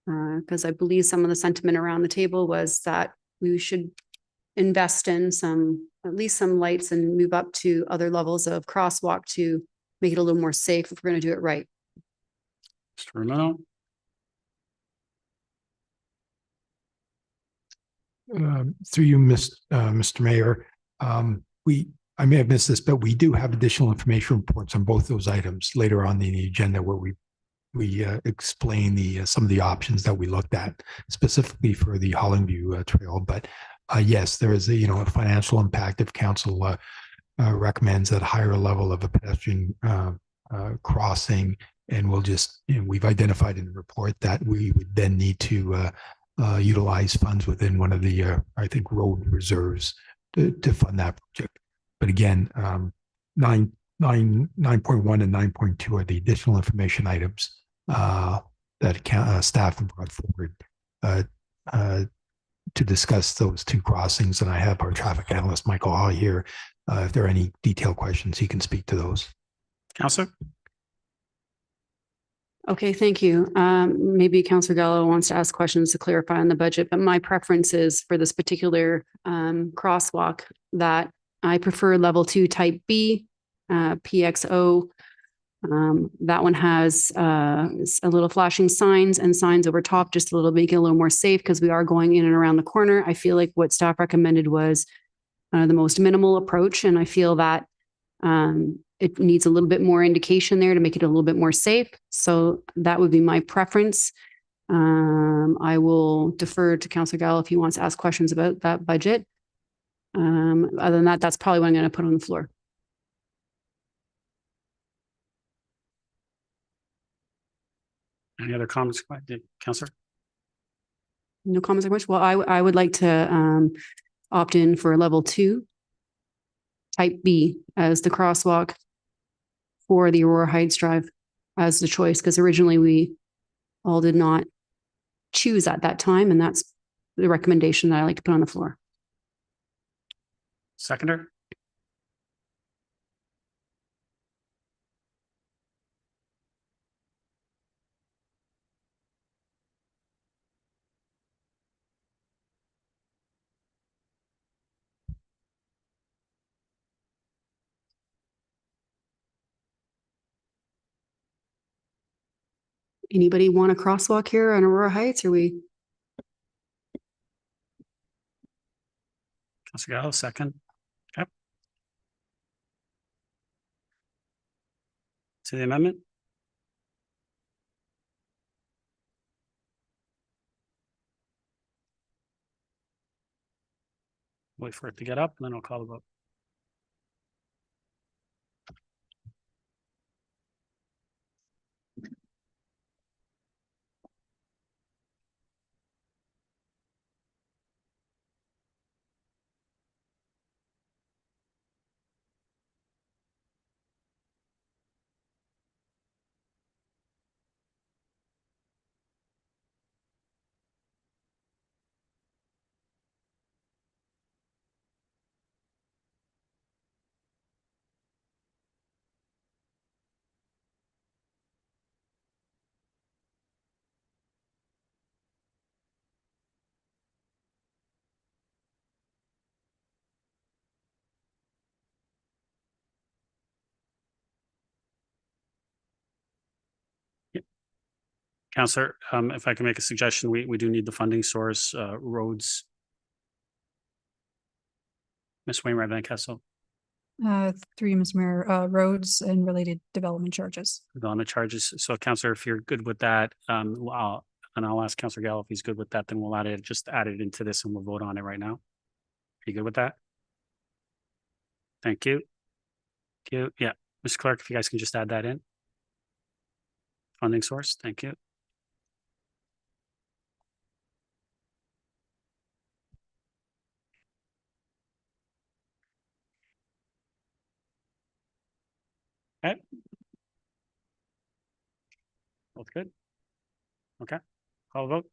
Because I believe some of the sentiment around the table was that we should invest in at least some lights and move up to other levels of crosswalk to make it a little more safe if we're going to do it right. Mr. Ramuno. Through you, Mr. Mayor, I may have missed this, but we do have additional information reports on both those items later on in the agenda where we explain some of the options that we looked at specifically for the Hollandview trail. But yes, there is a financial impact if council recommends that higher level of a pedestrian crossing. And we'll just, we've identified in the report that we would then need to utilize funds within one of the, I think, road reserves to fund that project. But again, 9.1 and 9.2 are the additional information items that staff have brought forward to discuss those two crossings. And I have our traffic analyst, Michael Haw, here. If there are any detailed questions, he can speak to those. Councillor? Okay, thank you. Maybe Councillor Gallo wants to ask questions to clarify on the budget, but my preference is for this particular crosswalk that I prefer level 2 type B, PXO. That one has a little flashing signs and signs over top, just a little, make it a little more safe because we are going in and around the corner. I feel like what staff recommended was the most minimal approach, and I feel that it needs a little bit more indication there to make it a little bit more safe. So that would be my preference. I will defer to Councillor Gallo if he wants to ask questions about that budget. Other than that, that's probably what I'm going to put on the floor. Any other comments, Councillor? No comments or questions? Well, I would like to opt in for level 2, type B as the crosswalk for the Aurora Heights Drive as the choice, because originally we all did not choose at that time, and that's the recommendation that I like to put on the floor. Seconder? Anybody want a crosswalk here on Aurora Heights? Or we? Councillor Gallo, second. Okay. To the amendment? Wait for it to get up and then I'll call the vote. Councillor, if I can make a suggestion, we do need the funding source, roads. Ms. Wainwright Van Kessel, Through you, Ms. Mayor, roads and related development charges. on the charges. So Councillor, if you're good with that, I'll ask Councillor Gallo if he's good with that, then we'll just add it into this and we'll vote on it right now. Are you good with that? Thank you. Thank you. Yeah, Mr. Clerk, if you guys can just add that in. Funding source, thank you. Okay. Both good? Okay, call the vote.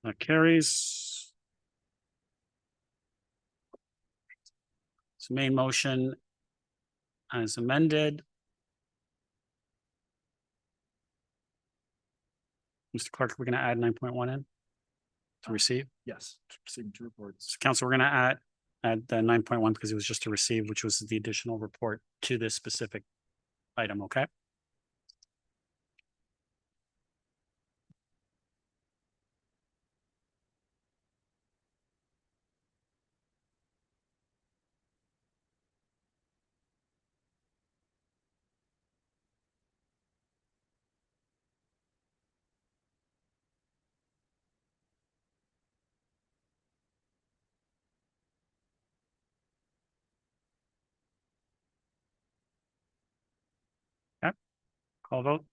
That carries. So main motion as amended. Mr. Clerk, we're going to add 9.1 in to receive. Yes, signature reports. So Council, we're going to add the 9.1 because it was just to receive, which was the additional report to this specific item. Okay. Call vote.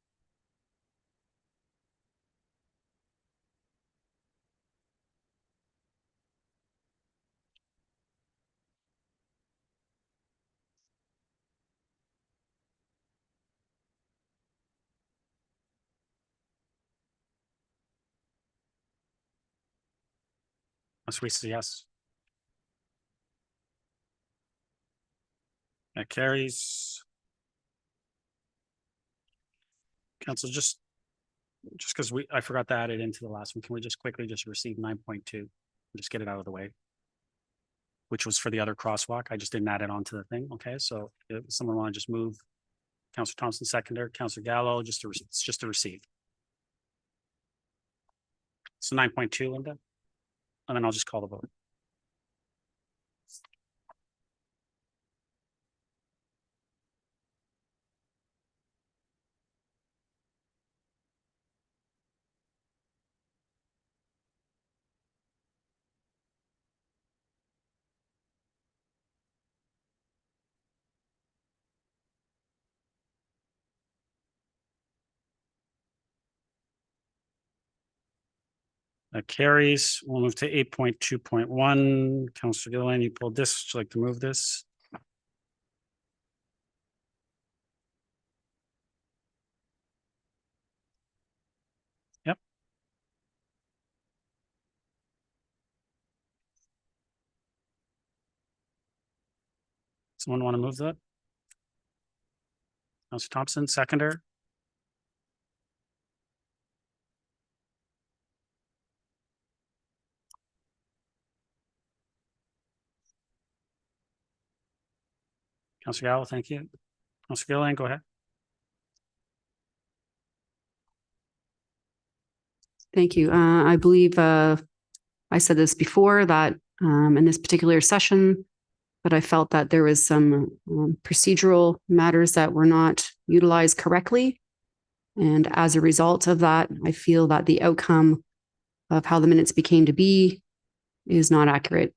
Ms. Reese, yes. That carries. Council, just because I forgot to add it into the last one, can we just quickly just receive 9.2? Just get it out of the way. Which was for the other crosswalk. I just didn't add it onto the thing. Okay, so if someone want to just move Councillor Thompson, seconder, Councillor Gallo, it's just to receive. So 9.2, Linda, and then I'll just call the vote. That carries. We'll move to 8.2.1. Councillor Gilliland, you pulled this. Would you like to move this? Yep. Someone want to move that? Councillor Thompson, seconder. Councillor Gallo, thank you. Councillor Gilliland, go ahead. Thank you. I believe I said this before that in this particular session, but I felt that there was some procedural matters that were not utilized correctly. And as a result of that, I feel that the outcome of how the minutes became to be is not accurate.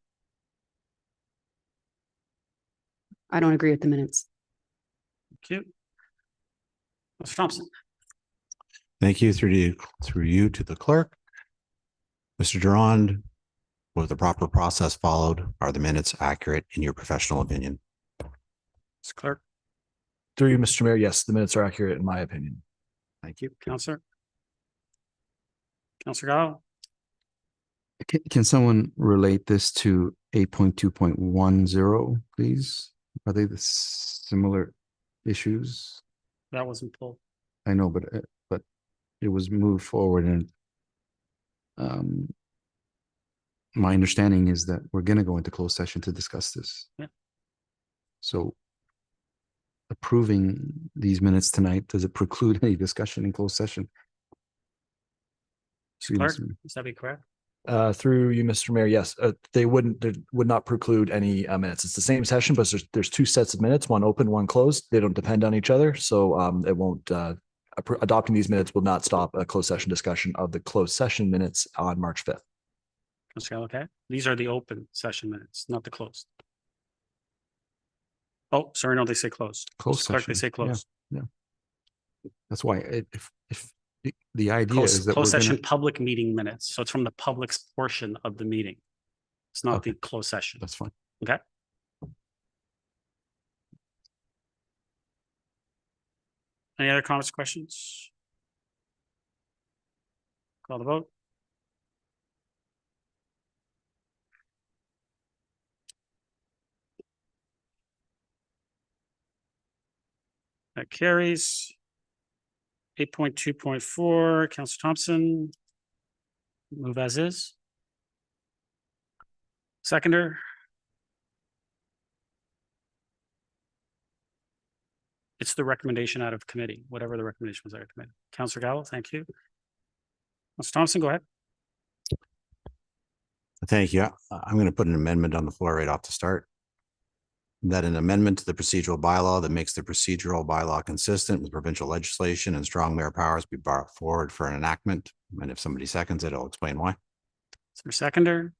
I don't agree with the minutes. Thank you. Mr. Thompson. Thank you. Through you to the clerk. Mr. Durand, was the proper process followed? Are the minutes accurate in your professional opinion? Mr. Clerk. Through you, Mr. Mayor, yes, the minutes are accurate in my opinion. Thank you. Councillor. Councillor Gallo. Can someone relate this to 8.2.10, please? Are they the similar issues? That wasn't pulled. I know, but it was moved forward, and my understanding is that we're going to go into closed session to discuss this. Yeah. So approving these minutes tonight, does it preclude any discussion in closed session? Clerk, does that be correct? Through you, Mr. Mayor, yes, they would not preclude any minutes. It's the same session, but there's two sets of minutes, one open, one closed. They don't depend on each other, so it won't. Adopting these minutes will not stop a closed session discussion of the closed session minutes on March 5th. Okay, these are the open session minutes, not the closed. Oh, sorry, no, they say closed. Closed Clerk, session. they say closed. Yeah. That's why if the idea is that Closed we're session gonna, public meeting minutes. So it's from the public's portion of the meeting. It's not Okay. the closed session. that's fine. Okay. Any other comments, questions? Call the vote. That carries. 8.2.4, Councillor Thompson. Move as is. Seconder. It's the recommendation out of committee, whatever the recommendation was out of committee. Councillor Gallo, thank you. Councillor Thompson, go ahead. Thank you. I'm going to put an amendment on the floor right off the start. That an amendment to the procedural bylaw that makes the procedural bylaw consistent with provincial legislation and strong mayor powers be brought forward for an enactment. And if somebody seconds it, I'll explain why. Is there a seconder?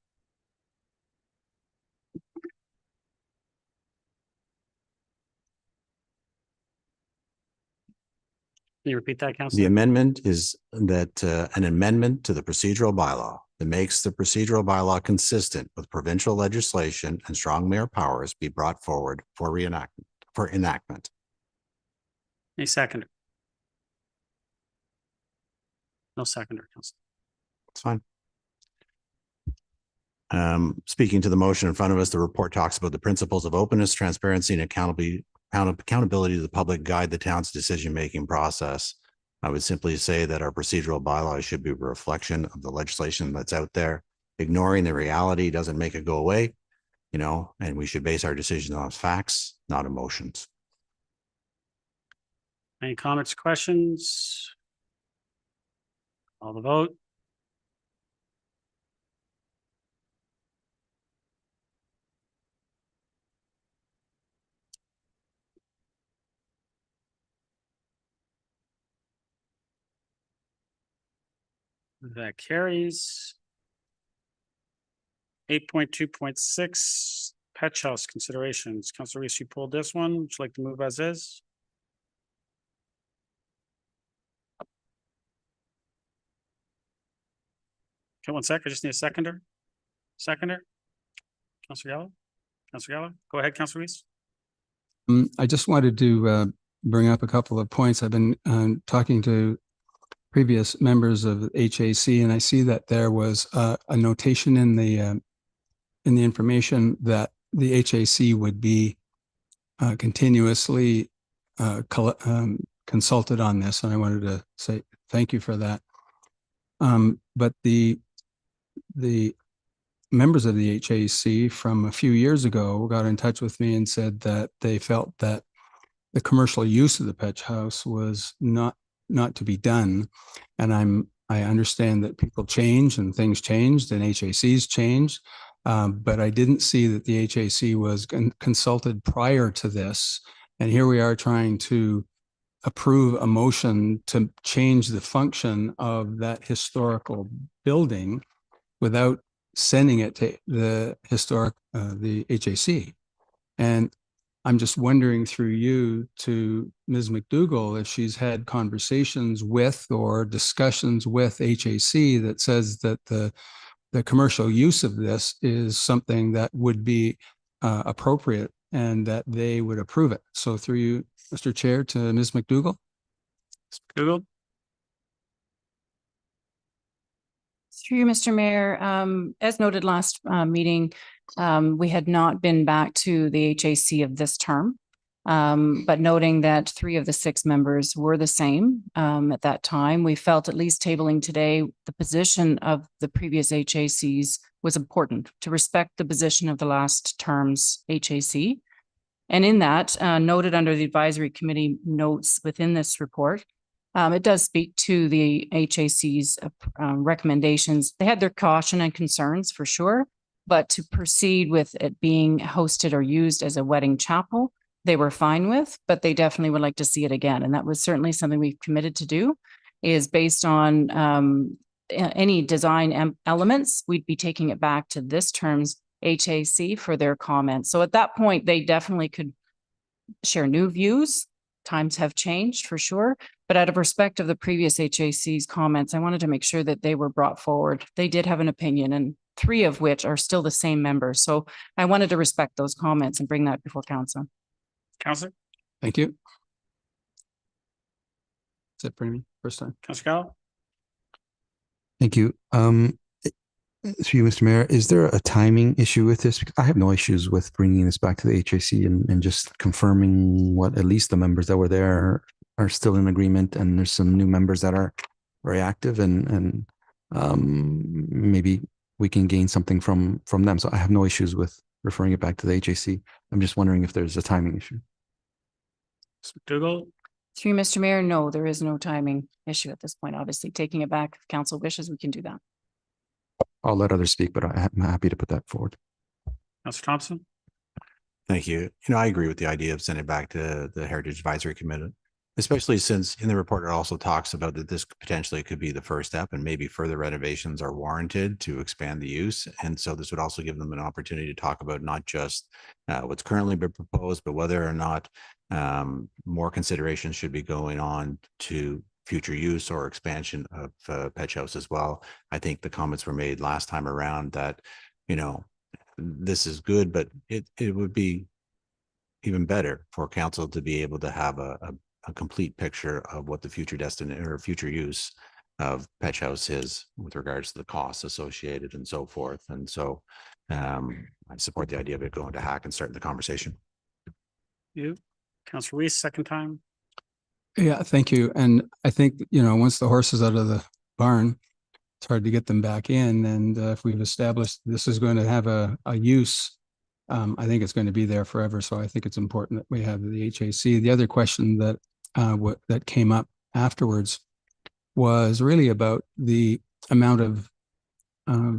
Can you repeat that, The Councillor? amendment is that an amendment to the procedural bylaw that makes the procedural bylaw consistent with provincial legislation and strong mayor powers be brought forward for enactment. Any seconder? No seconder, Councillor. It's fine. Speaking to the motion in front of us, the report talks about the principles of openness, transparency, and accountability to the public guide the town's decision-making process. I would simply say that our procedural bylaws should be a reflection of the legislation that's out there. Ignoring the reality doesn't make it go away, you know, and we should base our decisions on facts, not emotions. Any comments, questions? All the vote. That carries. 8.2.6 Petch House considerations. Councillor Reese, you pulled this one. Would you like to move as is? Okay, 1 sec. I just need a seconder. Seconder. Councillor Gallo. Councillor Gallo. Go ahead, Councillor Reese. I just wanted to bring up a couple of points. I've been talking to previous members of HAC, and I see that there was a notation in the information that the HAC would be continuously consulted on this, and I wanted to say thank you for that. But the members of the HAC from a few years ago got in touch with me and said that they felt that the commercial use of the Petch House was not to be done. And I understand that people change and things changed and HACs changed, but I didn't see that the HAC was consulted prior to this. And here we are trying to approve a motion to change the function of that historical building without sending it to the HAC. And I'm just wondering through you to Ms. McDougall, if she's had conversations with or discussions with HAC that says that the commercial use of this is something that would be appropriate and that they would approve it. So through you, Mr. Chair, to Ms. McDougall. Ms. McDougall. Through you, Mr. Mayor, as noted last meeting, we had not been back to the HAC of this term, but noting that 3 of the 6 members were the same at that time, we felt at least tabling today the position of the previous HACs was important to respect the position of the last term's HAC. And in that, noted under the advisory committee notes within this report, it does speak to the HAC's recommendations. They had their caution and concerns for sure, but to proceed with it being hosted or used as a wedding chapel, they were fine with, but they definitely would like to see it again. And that was certainly something we've committed to do, is based on any design elements, we'd be taking it back to this term's HAC for their comments. So at that point, they definitely could share new views. Times have changed for sure, but out of respect of the previous HAC's comments, I wanted to make sure that they were brought forward. They did have an opinion, and 3 of which are still the same members. So I wanted to respect those comments and bring that before council. Councillor. Thank you. That's it for me, first time. Councillor Gallo. Thank you. Through you, Mr. Mayor, is there a timing issue with this? Because I have no issues with bringing this back to the HAC and just confirming what at least the members that were there are still in agreement, and there's some new members that are very active, and maybe we can gain something from them. So I have no issues with referring it back to the HAC. I'm just wondering if there's a timing issue. Ms. McDougall. Through Mr. Mayor, no, there is no timing issue at this point. Obviously, taking it back, if council wishes, we can do that. I'll let others speak, but I'm happy to put that forward. Councillor Thompson. Thank you. You know, I agree with the idea of sending it back to the Heritage Advisory Committee, especially since in the report it also talks about that this potentially could be the first step and maybe further renovations are warranted to expand the use. And so this would also give them an opportunity to talk about not just what's currently been proposed, but whether or not more consideration should be going on to future use or expansion of Petch House as well. I think the comments were made last time around that, you know, this is good, but it would be even better for council to be able to have a complete picture of what the future destination or future use of Petch House is with regards to the costs associated and so forth. And so I support the idea of it going to hack and starting the conversation. You, Councillor Weiss, second time. Yeah, thank you. And I think, you know, once the horse is out of the barn, it's hard to get them back in. And if we've established this is going to have a use, I think it's going to be there forever. So I think it's important that we have the HAC. The other question that that came up afterwards was really about the amount of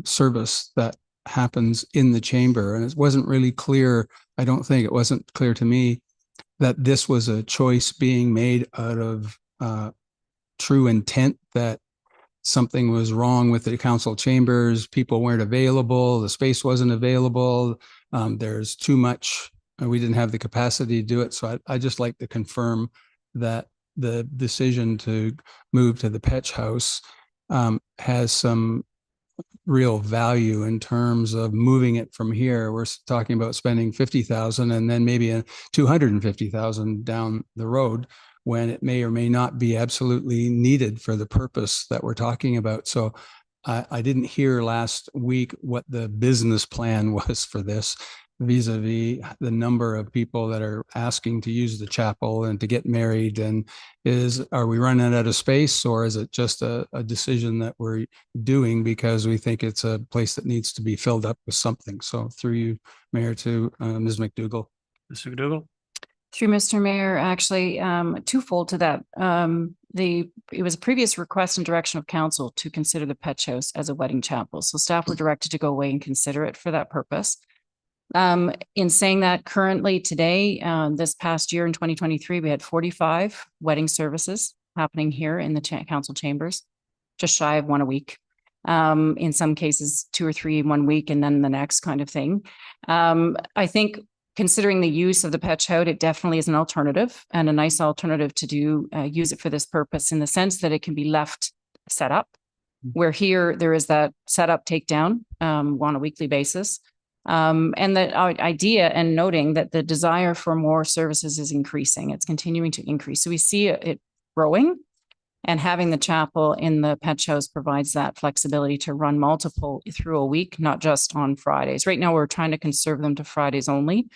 service that happens in the chamber. And it wasn't really clear. I don't think it wasn't clear to me that this was a choice being made out of true intent that something was wrong with the council chambers, people weren't available, the space wasn't available, there's too much, we didn't have the capacity to do it. So I just like to confirm that the decision to move to the Petch House has some real value in terms of moving it from here. We're talking about spending 50,000 and then maybe 250,000 down the road when it may or may not be absolutely needed for the purpose that we're talking about. So I didn't hear last week what the business plan was for this vis-a-vis the number of people that are asking to use the chapel and to get married. And are we running out of space, or is it just a decision that we're doing because we think it's a place that needs to be filled up with something? So through you, Mayor, to Ms. McDougall. Mr. McDougall. Through Mr. Mayor, actually, twofold to that. It was a previous request and direction of council to consider the Petch House as a wedding chapel. So staff were directed to go away and consider it for that purpose. In saying that, currently today, this past year in 2023, we had 45 wedding services happening here in the council chambers, just shy of one a week. In some cases, 2 or 3 in 1 week and then the next kind of thing. I think considering the use of the Petch House, it definitely is an alternative and a nice alternative to use it for this purpose, in the sense that it can be left set up, where here there is that set up, take down on a weekly basis. And the idea, and noting that the desire for more services is increasing, it's continuing to increase. So we see it growing, and having the chapel in the Petch House provides that flexibility to run multiple through a week, not just on Fridays. Right now, we're trying to conserve them to Fridays only,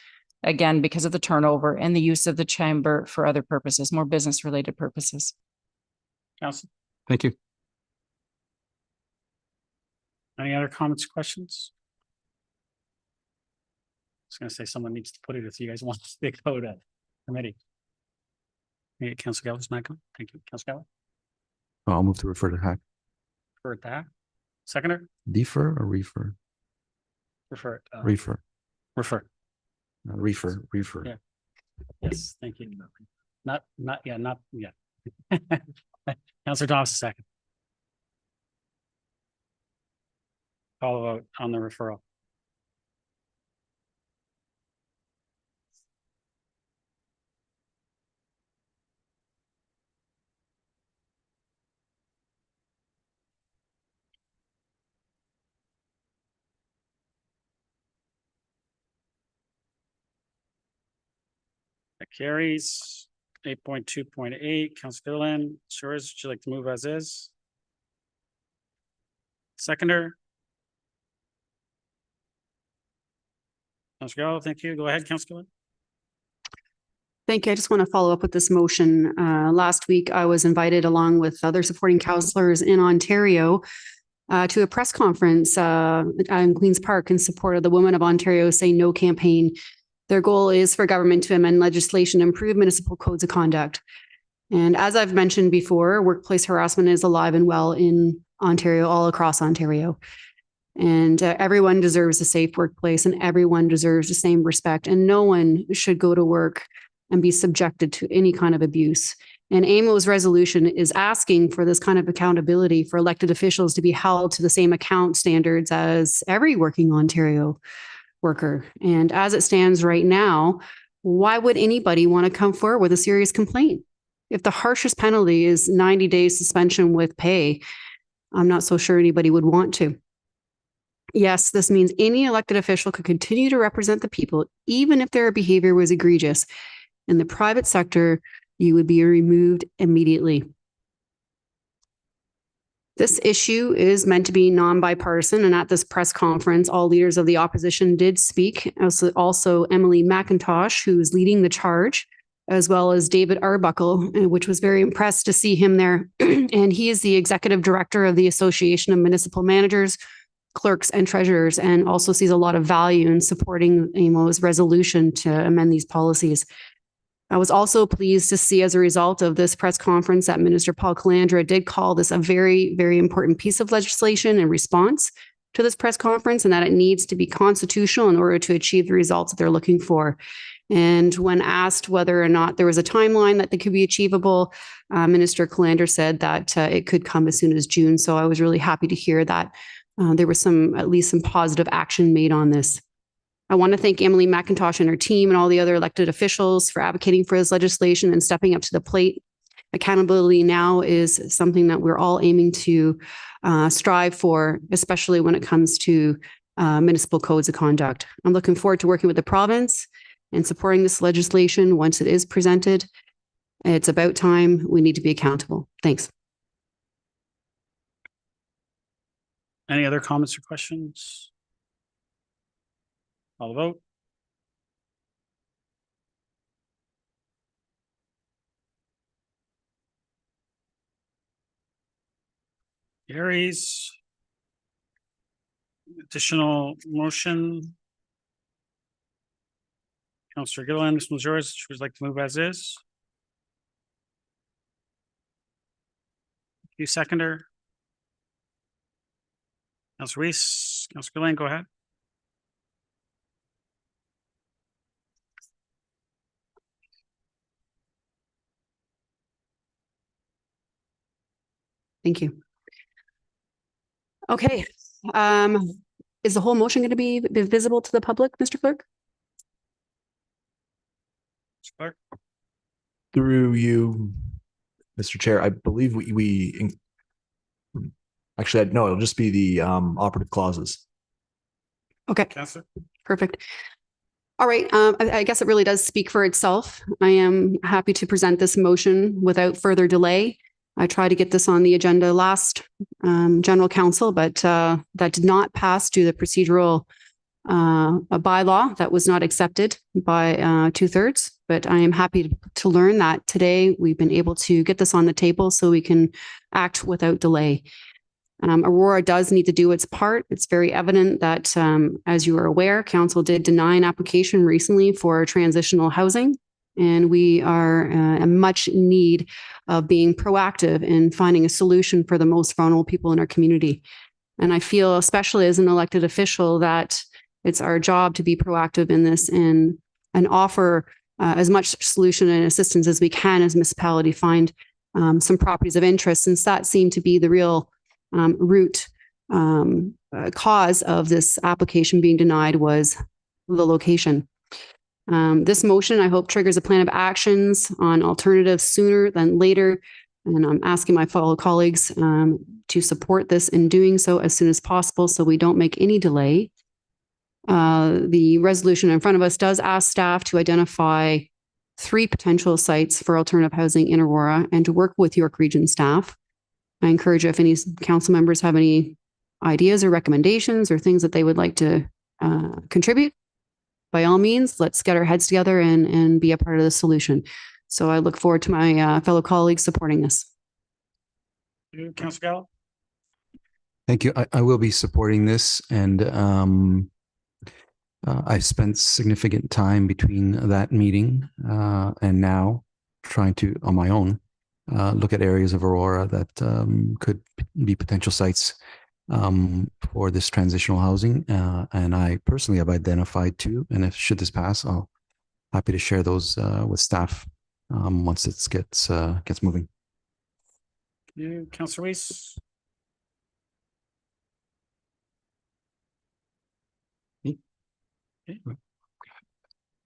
again, because of the turnover and the use of the chamber for other purposes, more business related purposes. Council. Thank you. Any other comments, questions? I was going to say someone needs to put it if you guys want to go to committee. Okay, Councillor Gallo's not going. Thank you, Councillor Gallo. I'll move to refer to hack. Refer it to hack. Seconder. Defer or refer? Refer it. Refer. Refer. Refer. Yeah. Yes, thank you. Not yet. Councillor Thomas, second. Call a vote on the referral. That carries. 8.2.8, Councillor Gilliland, would you like to move as is? Seconder. Councillor Gallo, thank you. Go ahead, Councillor Gilliland. Thank you. I just want to follow up with this motion. Last week, I was invited along with other supporting councillors in Ontario to a press conference in Queen's Park in support of the Women of Ontario Say No campaign. Their goal is for government to amend legislation to improve municipal codes of conduct. And as I've mentioned before, workplace harassment is alive and well in Ontario, all across Ontario. And everyone deserves a safe workplace, and everyone deserves the same respect. And no one should go to work and be subjected to any kind of abuse. And AMO's resolution is asking for this kind of accountability for elected officials to be held to the same account standards as every working Ontario worker. And as it stands right now, Why would anybody want to come forward with a serious complaint? If the harshest penalty is 90 days suspension with pay, I'm not so sure anybody would want to. Yes, this means any elected official could continue to represent the people, even if their behavior was egregious. In the private sector, you would be removed immediately. This issue is meant to be non-bipartisan, and at this press conference, all leaders of the opposition did speak. Also Emily McIntosh, who is leading the charge, as well as David Arbuckle, which was very impressed to see him there. And he is the executive director of the Association of Municipal Managers, Clerks, and Treasurers, and also sees a lot of value in supporting AMO's resolution to amend these policies. I was also pleased to see, as a result of this press conference, that Minister Paul Calandra did call this a very, very important piece of legislation in response to this press conference, and that it needs to be constitutional in order to achieve the results that they're looking for. And when asked whether or not there was a timeline that they could be achievable, Minister Calandra said that it could come as soon as June. So I was really happy to hear that there was at least some positive action made on this. I want to thank Emily McIntosh and her team and all the other elected officials for advocating for this legislation and stepping up to the plate. Accountability now is something that we're all aiming to strive for, especially when it comes to municipal codes of conduct. I'm looking forward to working with the province and supporting this legislation once it is presented. It's about time. We need to be accountable. Thanks. Any other comments or questions? I'll vote. Carries. Additional motion. Councillor Gilliland, Ms. Majoris, would like to move as is. You seconder. Councillor Weiss, Councillor Gilliland, go ahead. Thank you. Okay. Is the whole motion going to be visible to the public, Mr. Clerk? Clerk. Through you, Mr. Chair, I believe actually, no, it'll just be the operative clauses. Okay. Councillor. Perfect. All right. I guess it really does speak for itself. I am happy to present this motion without further delay. I tried to get this on the agenda last general council, but that did not pass due to the procedural bylaw that was not accepted by 2/3. But I am happy to learn that today we've been able to get this on the table so we can act without delay. Aurora does need to do its part. It's very evident that, as you are aware, council did deny an application recently for transitional housing. And we are in much need of being proactive in finding a solution for the most vulnerable people in our community. And I feel, especially as an elected official, that it's our job to be proactive in this and offer as much solution and assistance as we can as municipality find some properties of interest, since that seemed to be the real root cause of this application being denied was the location. This motion, I hope, triggers a plan of actions on alternatives sooner than later. And I'm asking my fellow colleagues to support this in doing so as soon as possible so we don't make any delay. The resolution in front of us does ask staff to identify 3 potential sites for alternative housing in Aurora and to work with York Region staff. I encourage you, if any council members have any ideas or recommendations or things that they would like to contribute, by all means, let's get our heads together and be a part of the solution. So I look forward to my fellow colleagues supporting this. Councillor Gallo. Thank you. I will be supporting this, and I spent significant time between that meeting and now trying to, on my own, look at areas of Aurora that could be potential sites for this transitional housing. And I personally have identified 2. And if should this pass, I'll happy to share those with staff once it gets moving. Councillor Weiss.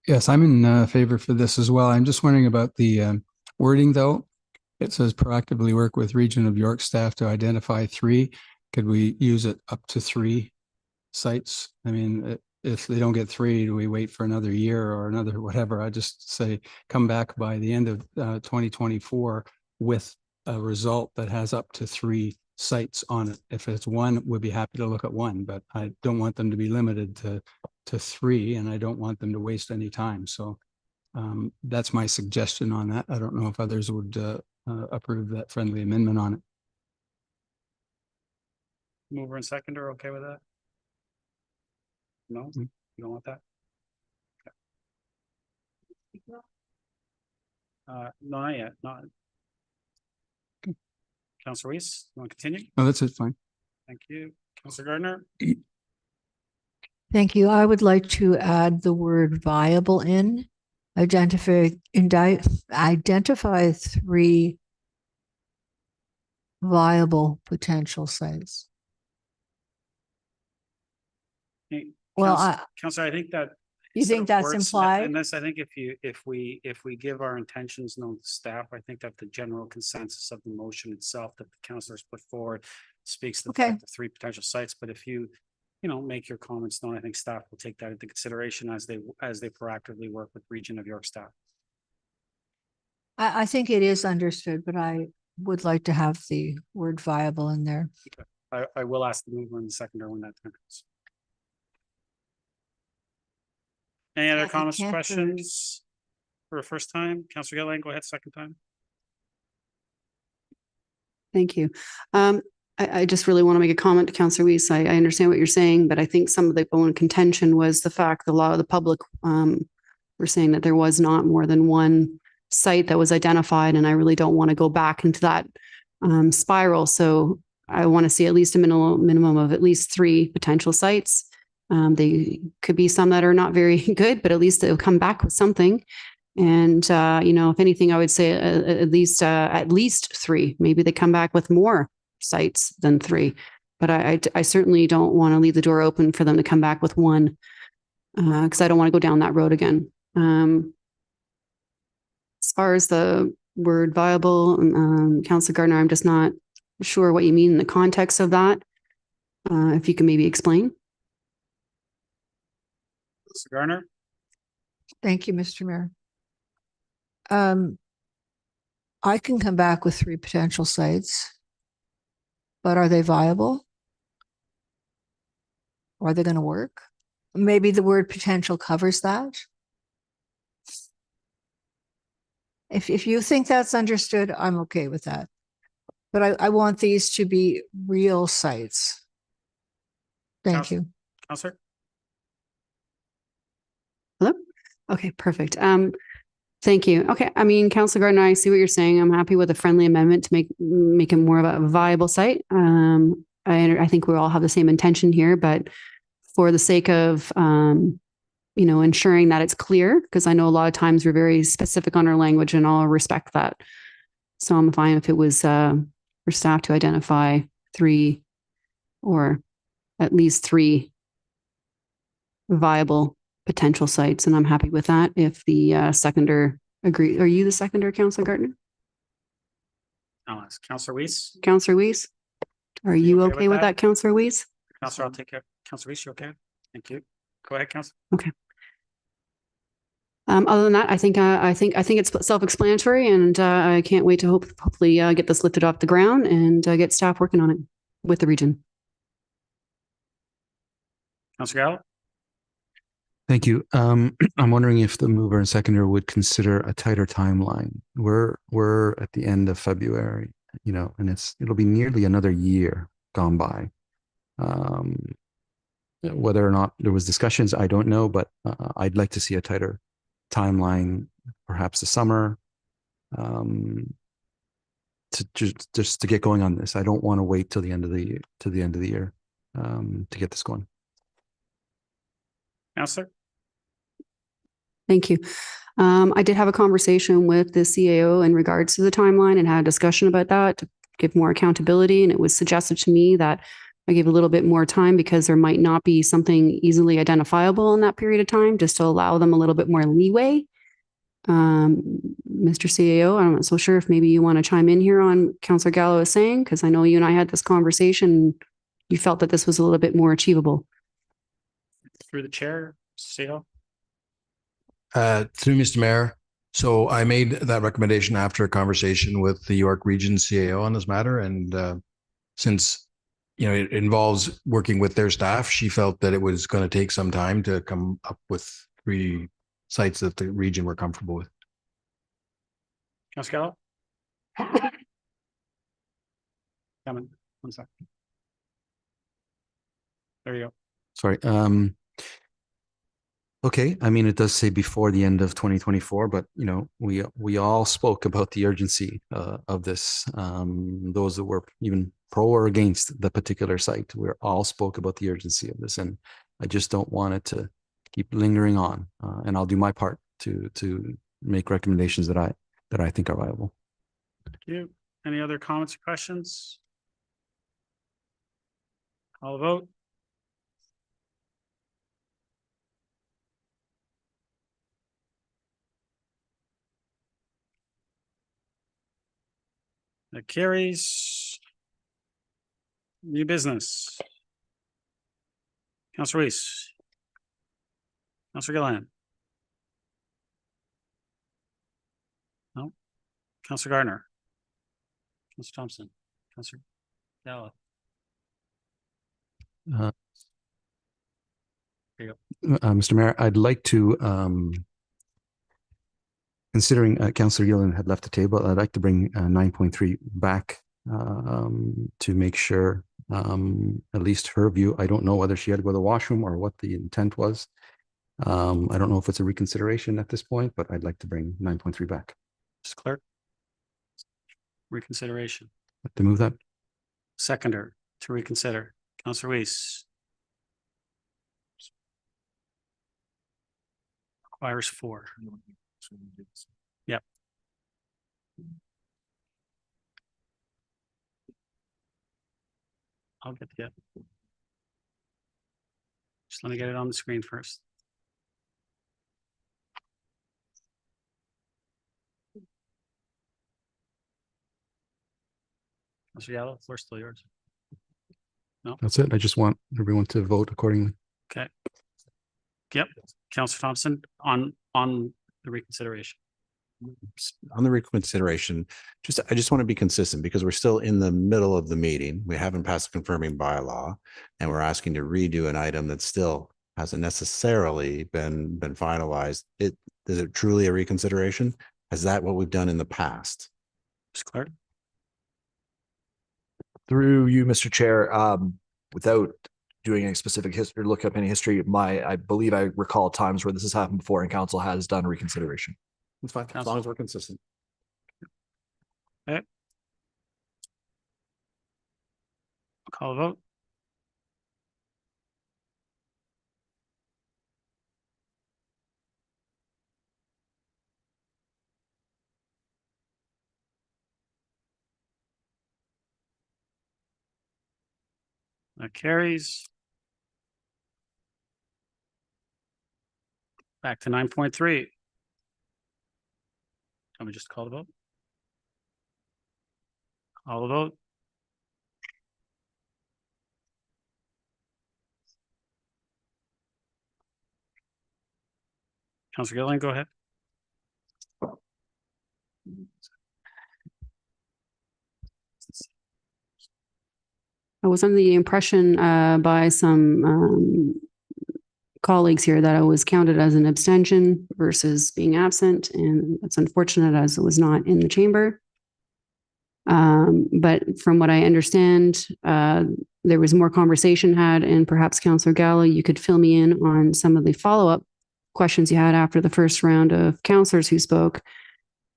Yes, I'm in favor for this as well. I'm just wondering about the wording though. It says proactively work with Region of York staff to identify 3. Could we use it up to 3 sites? I mean, if they don't get 3, do we wait for another year or another whatever? I just say come back by the end of 2024 with a result that has up to 3 sites on it. If it's 1, we'd be happy to look at 1, but I don't want them to be limited to 3, and I don't want them to waste any time. So that's my suggestion on that. I don't know if others would approve that friendly amendment on it. Mover and seconder, okay with that? No, you don't want that? Okay. No, not yet, not. Councillor Weiss, you want to continue? Oh, that's it, fine. Thank you. Councillor Gardner? Thank you. I would like to add the word viable in. Identify 3 viable potential sites. Hey, Well, Councillor, I think that. You instead think of that's words, implied? And this, I think if we give our intentions known to staff, I think that the general consensus of the motion itself that the councillors put forward speaks to the Okay. fact of 3 potential sites. But if you make your comments known, I think staff will take that into consideration as they proactively work with Region of York staff. I think it is understood, but I would like to have the word viable in there. I will ask the mover and the seconder when that time comes. Any other Yeah, I comments, or can't questions for a first time? Councillor Gilliland, go ahead, second time. Thank you. I just really want to make a comment to Councillor Weiss. I understand what you're saying, but I think some of the bone contention was the fact that a lot of the public were saying that there was not more than 1 site that was identified, and I really don't want to go back into that spiral. So I want to see at least a minimum of at least 3 potential sites. They could be some that are not very good, but at least they'll come back with something. And if anything, I would say at least 3. Maybe they come back with more sites than 3. But I certainly don't want to leave the door open for them to come back with 1 because I don't want to go down that road again. As far as the word viable, Councillor Gardner, I'm just not sure what you mean in the context of that. If you can maybe explain. Councillor Gardner? Thank you, Mr. Mayor. I can come back with 3 potential sites, but are they viable? Are they going to work? Maybe the word potential covers that. If you think that's understood, I'm okay with that. But I want these to be real sites. Thank you. Councillor? Hello? Okay, perfect. Thank you. Okay, I mean, Councillor Gardner, I see what you're saying. I'm happy with a friendly amendment to make it more of a viable site. I think we all have the same intention here, but for the sake of ensuring that it's clear, because I know a lot of times we're very specific on our language, and I'll respect that. So I'm fine if it was for staff to identify 3 or at least 3 viable potential sites, and I'm happy with that. If the seconder agree, are you the seconder, Councillor Gardner? I'll ask Councillor Weiss. Councillor Weiss, are you okay okay with with that, Councillor Weiss? Councillor, I'll take it. Councillor Weiss, you okay? Thank you. Go ahead, Councillor. Okay. Other than that, I think it's self-explanatory, and I can't wait to hopefully get this lifted off the ground and get staff working on it with the region. Councillor Gallo? Thank you. I'm wondering if the mover and seconder would consider a tighter timeline. We're at the end of February, and it'll be nearly another year gone by. Whether or not there was discussions, I don't know, but I'd like to see a tighter timeline, perhaps the summer, to just to get going on this. I don't want to wait till the end of the year to get this going. Councillor? Thank you. I did have a conversation with the CAO in regards to the timeline and had a discussion about that to give more accountability. And it was suggested to me that I gave a little bit more time because there might not be something easily identifiable in that period of time, just to allow them a little bit more leeway. Mr. CAO, I'm not so sure if maybe you want to chime in here on Councillor Gallo is saying, because I know you and I had this conversation. You felt that this was a little bit more achievable. Through the chair, CEO. Through Mr. Mayor. So I made that recommendation after a conversation with the York Region CAO on this matter. And since, you know, it involves working with their staff, she felt that it was going to take some time to come up with 3 sites that the region were comfortable with. Councillor Gallo. Coming. 1 second. There you go. Sorry. Okay. I mean, it does say before the end of 2024, but you know, we all spoke about the urgency of this. Those that were even pro or against the particular site, we all spoke about the urgency of this, and I just don't want it to keep lingering on. And I'll do my part to make recommendations that I think are viable. Thank you. Any other comments or questions? Call the vote. That carries. New business. Councillor Reese. Councillor Gilliland. No. Councillor Gardner. Councillor Thompson. Councillor Gallo. There you go. Mr. Mayor, I'd like to, considering Councillor Gilliland had left the table, I'd like to bring 9.3 back to make sure, at least her view. I don't know whether she had to go to the washroom or what the intent was. I don't know if it's a reconsideration at this point, but I'd like to bring 9.3 back. Mr. Clerk. Reconsideration. Like to move that. Seconder to reconsider. Councillor Reese. Requires 4. Yep. I'll get to it. Just let me get it on the screen first. Councillor Gallo, floor still yours. No. That's it. I just want everyone to vote accordingly. Okay. Yep. Councillor Thompson on the reconsideration. On the reconsideration, I just want to be consistent because we're still in the middle of the meeting. We haven't passed a confirming bylaw, and we're asking to redo an item that still hasn't necessarily been finalized. Is it truly a reconsideration? Is that what we've done in the past? Mr. Clerk. Through you, Mr. Chair, without doing any specific history, look up any history, I believe I recall times where this has happened before and council has done reconsideration. That's fine, as long as we're consistent. Okay. Call the vote. That carries. Back to 9.3. Let me just call the vote. Call the vote. Councillor Gilliland, go ahead. I was under the impression by some colleagues here that I was counted as an abstention versus being absent, and it's unfortunate as it was not in the chamber. But from what I understand, there was more conversation had, and perhaps Councillor Gallo, you could fill me in on some of the follow-up questions you had after the first round of councillors who spoke.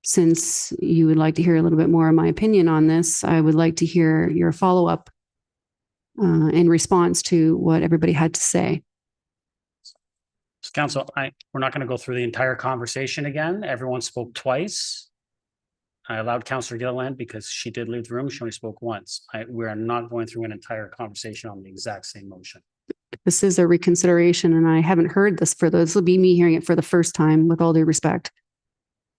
Since you would like to hear a little bit more of my opinion on this, I would like to hear your follow-up in response to what everybody had to say. Council, we're not going to go through the entire conversation again. Everyone spoke twice. I allowed Councillor Gilliland because she did leave the room. She only spoke once. We are not going through an entire conversation on the exact same motion. This is a reconsideration and I haven't heard this this will be me hearing it for the first time, with all due respect.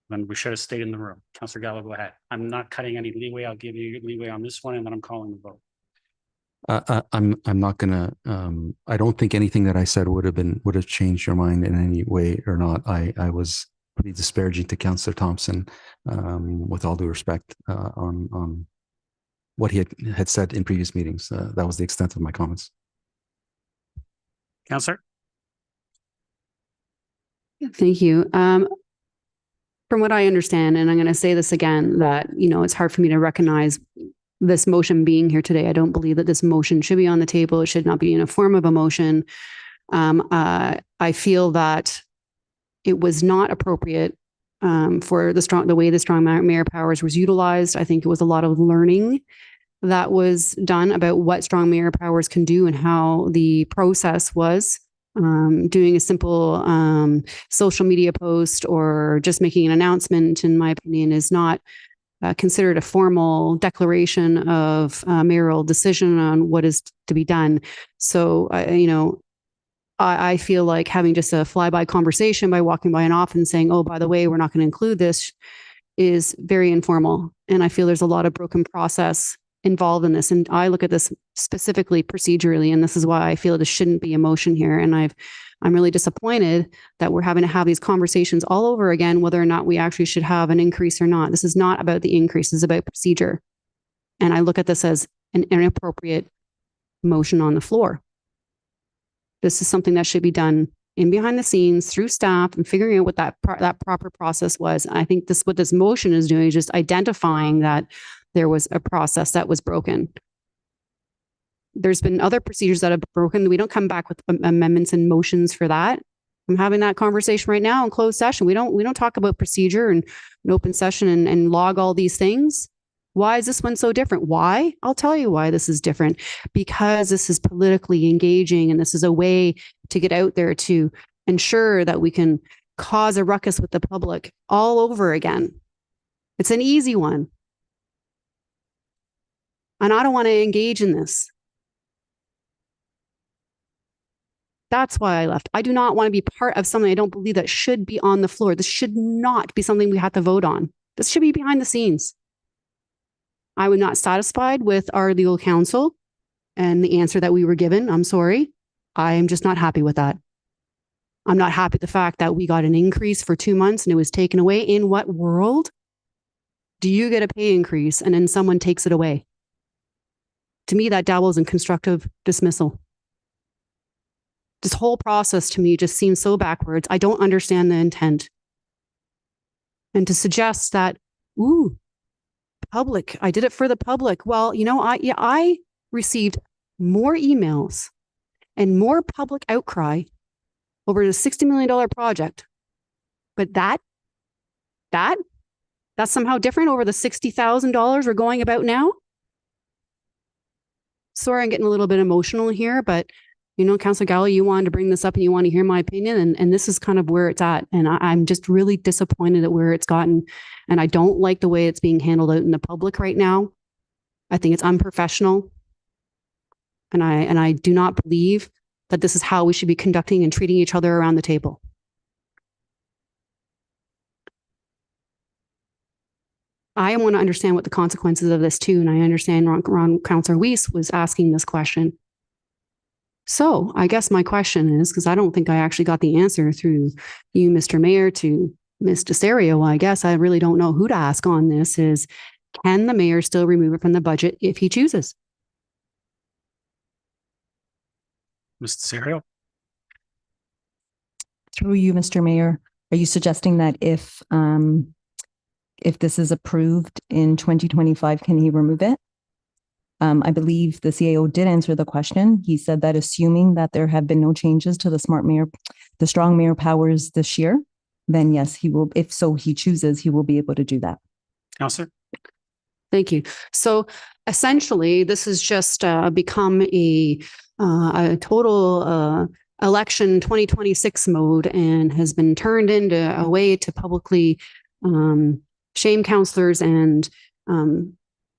Then we should have stayed in the room. Councillor Gallo, go ahead. I'm not cutting any leeway. I'll give you leeway on this one and then I'm calling the vote. I'm not gonna, I don't think anything that I said would have changed your mind in any way or not. I was pretty disparaging to Councillor Thompson, with all due respect, on what he had said in previous meetings. That was the extent of my comments. Councillor? Thank you. From what I understand, and I'm going to say this again, that, it's hard for me to recognize this motion being here today. I don't believe that this motion should be on the table. It should not be in a form of a motion. I feel that it was not appropriate for the way the strong mayor powers was utilized. I think it was a lot of learning that was done about what strong mayor powers can do and how the process was. Doing a simple social media post or just making an announcement, in my opinion, is not considered a formal declaration of mayoral decision on what is to be done. So, I feel like having just a flyby conversation by walking by an office and saying, oh, by the way, we're not going to include this, is very informal. And I feel there's a lot of broken process involved in this. And I look at this specifically procedurally, and this is why I feel this shouldn't be a motion here. And I'm really disappointed that we're having to have these conversations all over again, whether or not we actually should have an increase or not. This is not about the increase, it's about procedure. And I look at this as an inappropriate motion on the floor. This is something that should be done in behind the scenes through staff and figuring out what that proper process was. I think what this motion is doing is just identifying that there was a process that was broken. There's been other procedures that have broken. We don't come back with amendments and motions for that. I'm having that conversation right now in closed session. We don't talk about procedure and an open session and log all these things. Why is this one so different? Why? I'll tell you why this is different. Because this is politically engaging and this is a way to get out there to ensure that we can cause a ruckus with the public all over again. It's an easy one. And I don't want to engage in this. That's why I left. I do not want to be part of something I don't believe that should be on the floor. This should not be something we have to vote on. This should be behind the scenes. I was not satisfied with our legal counsel and the answer that we were given. I'm sorry. I am just not happy with that. I'm not happy with the fact that we got an increase for 2 months and it was taken away. In what world do you get a pay increase and then someone takes it away? To me, that dabbles in constructive dismissal. This whole process to me just seems so backwards. I don't understand the intent. And to suggest that, public, I did it for the public. Well, I received more emails and more public outcry over the $60 million project. But that's somehow different over the $60,000 we're going about now. Sorry, I'm getting a little bit emotional here, but Councillor Gallo, you wanted to bring this up and you want to hear my opinion, and this is kind of where it's at. And I'm just really disappointed at where it's gotten. And I don't like the way it's being handled out in the public right now. I think it's unprofessional. And I do not believe that this is how we should be conducting and treating each other around the table. I want to understand what the consequences of this too. And I understand Councillor Weiss was asking this question. So I guess my question is, because I don't think I actually got the answer through you, Mr. Mayor, to Ms. Desario, I guess I really don't know who to ask on this, is can the mayor still remove it from the budget if he chooses? Ms. Desario? Through you, Mr. Mayor, are you suggesting that if this is approved in 2025, can he remove it? I believe the CAO did answer the question. He said that assuming that there have been no changes to the strong mayor powers this year, then yes, he will. If so, he chooses, he will be able to do that. Councillor? Thank you. So essentially, this has just become a total election 2026 mode and has been turned into a way to publicly shame counselors and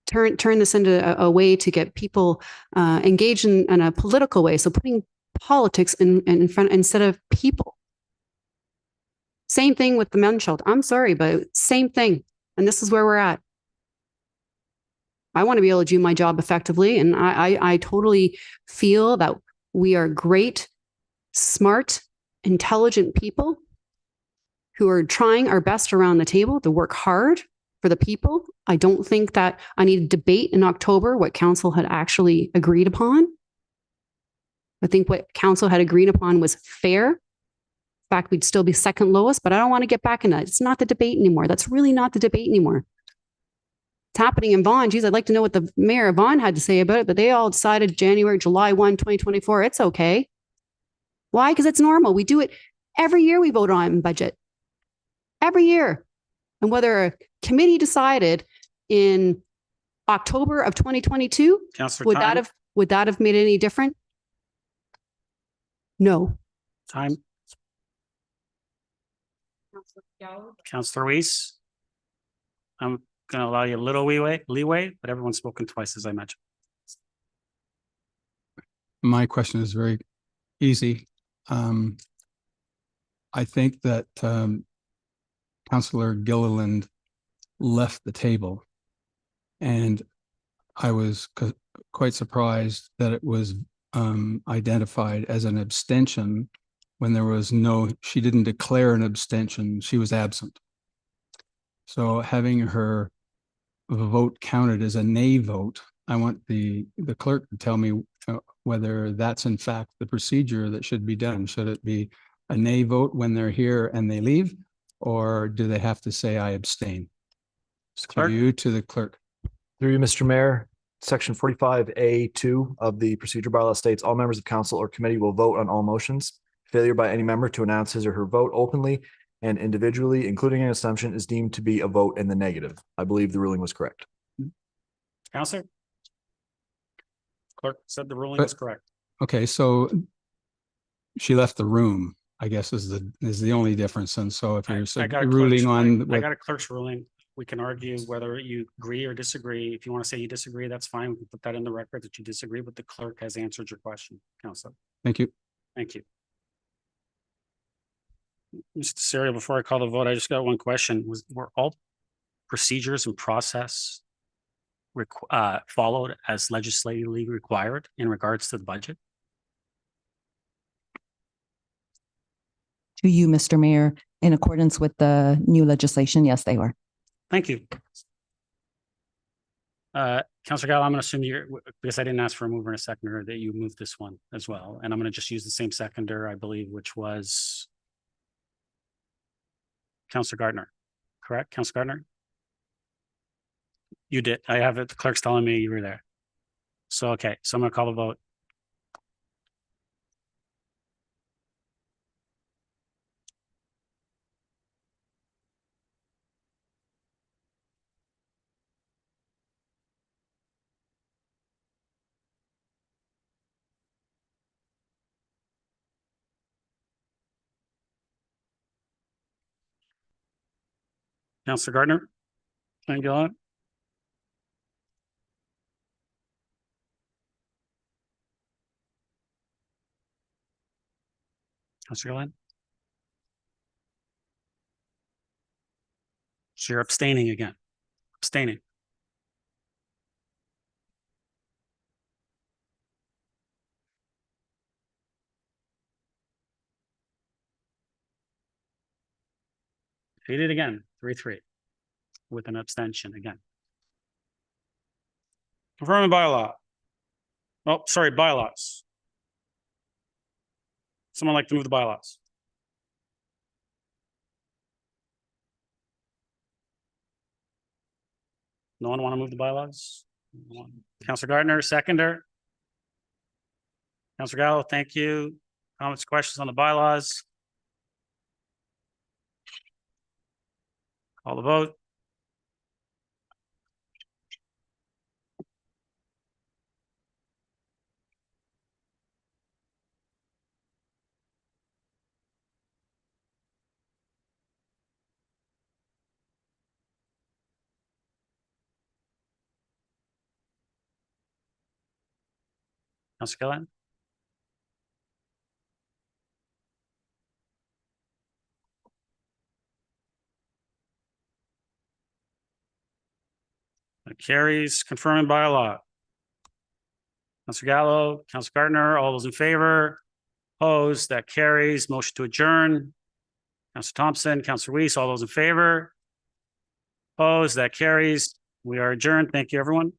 turn this into a way to get people engaged in a political way. So putting politics in front instead of people. Same thing with the men's shelter. I'm sorry, but same thing. And this is where we're at. I want to be able to do my job effectively. And I totally feel that we are great, smart, intelligent people who are trying our best around the table to work hard for the people. I don't think that I need to debate in October what council had actually agreed upon. I think what council had agreed upon was fair. In fact, we'd still be second lowest, but I don't want to get back in that. It's not the debate anymore. That's really not the debate anymore. It's happening in Vaughan. Geez, I'd like to know what the mayor of Vaughan had to say about it, but they all decided July 1, 2024, it's okay. Why? Because it's normal. We do it every year. We vote on budget. Every year. And whether a committee decided in October of 2022, would that have made any difference? No. Time. Councillor Weiss. I'm going to allow you a little leeway, but everyone's spoken twice, as I mentioned. My question is very easy. I think that Councillor Gilliland left the table, and I was quite surprised that it was identified as an abstention when there was she didn't declare an abstention, she was absent. So having her vote counted as a nay vote, I want the clerk to tell me whether that's in fact the procedure that should be done. Should it be a nay vote when they're here and they leave, or do they have to say I abstain? To you, to the clerk. Through you, Mr. Mayor, Section 45A2 of the procedure bylaw states all members of council or committee will vote on all motions. Failure by any member to announce his or her vote openly and individually, including an assumption, is deemed to be a vote in the negative. I believe the ruling was correct. Councillor? Clerk said the ruling was correct. Okay, so she left the room, I guess is the only difference. And so if you're ruling on, I got a clerk's ruling. We can argue whether you agree or disagree. If you want to say you disagree, that's fine. We can put that in the record that you disagree, but the clerk has answered your question, Councillor. Thank you. Thank you. Mr. Serio, before I call the vote, I just got one question. Were all procedures and process followed as legislatively required in regards to the budget? To you, Mr. Mayor, in accordance with the new legislation, yes, they were. Thank you. Councillor Gallo, I'm going to assume because I didn't ask for a mover and a seconder, that you moved this one as well. And I'm going to just use the same seconder, I believe, which was Councillor Gardner, correct? Councillor Gardner? You did. I have it. The clerk's telling me you were there. So, okay. So I'm going to call the vote. Councillor Gardner? Thank you. Councillor Gilliland? So you're abstaining again. Abstaining. Read it again. 3-3 with an abstention again. Confirming bylaw. Oh, sorry, bylaws. Someone like to move the bylaws? No one want to move the bylaws? Councillor Gardner, seconder. Councillor Gallo, thank you. Comments, questions on the bylaws? Call the vote. Councillor Gilliland. That carries. Confirming bylaw. Councillor Gallo, Councillor Gardner, all those in favor? Opposed? That carries. Motion to adjourn. Councillor Thompson, Councillor Weiss, all those in favor? Opposed? That carries. We are adjourned. Thank you, everyone.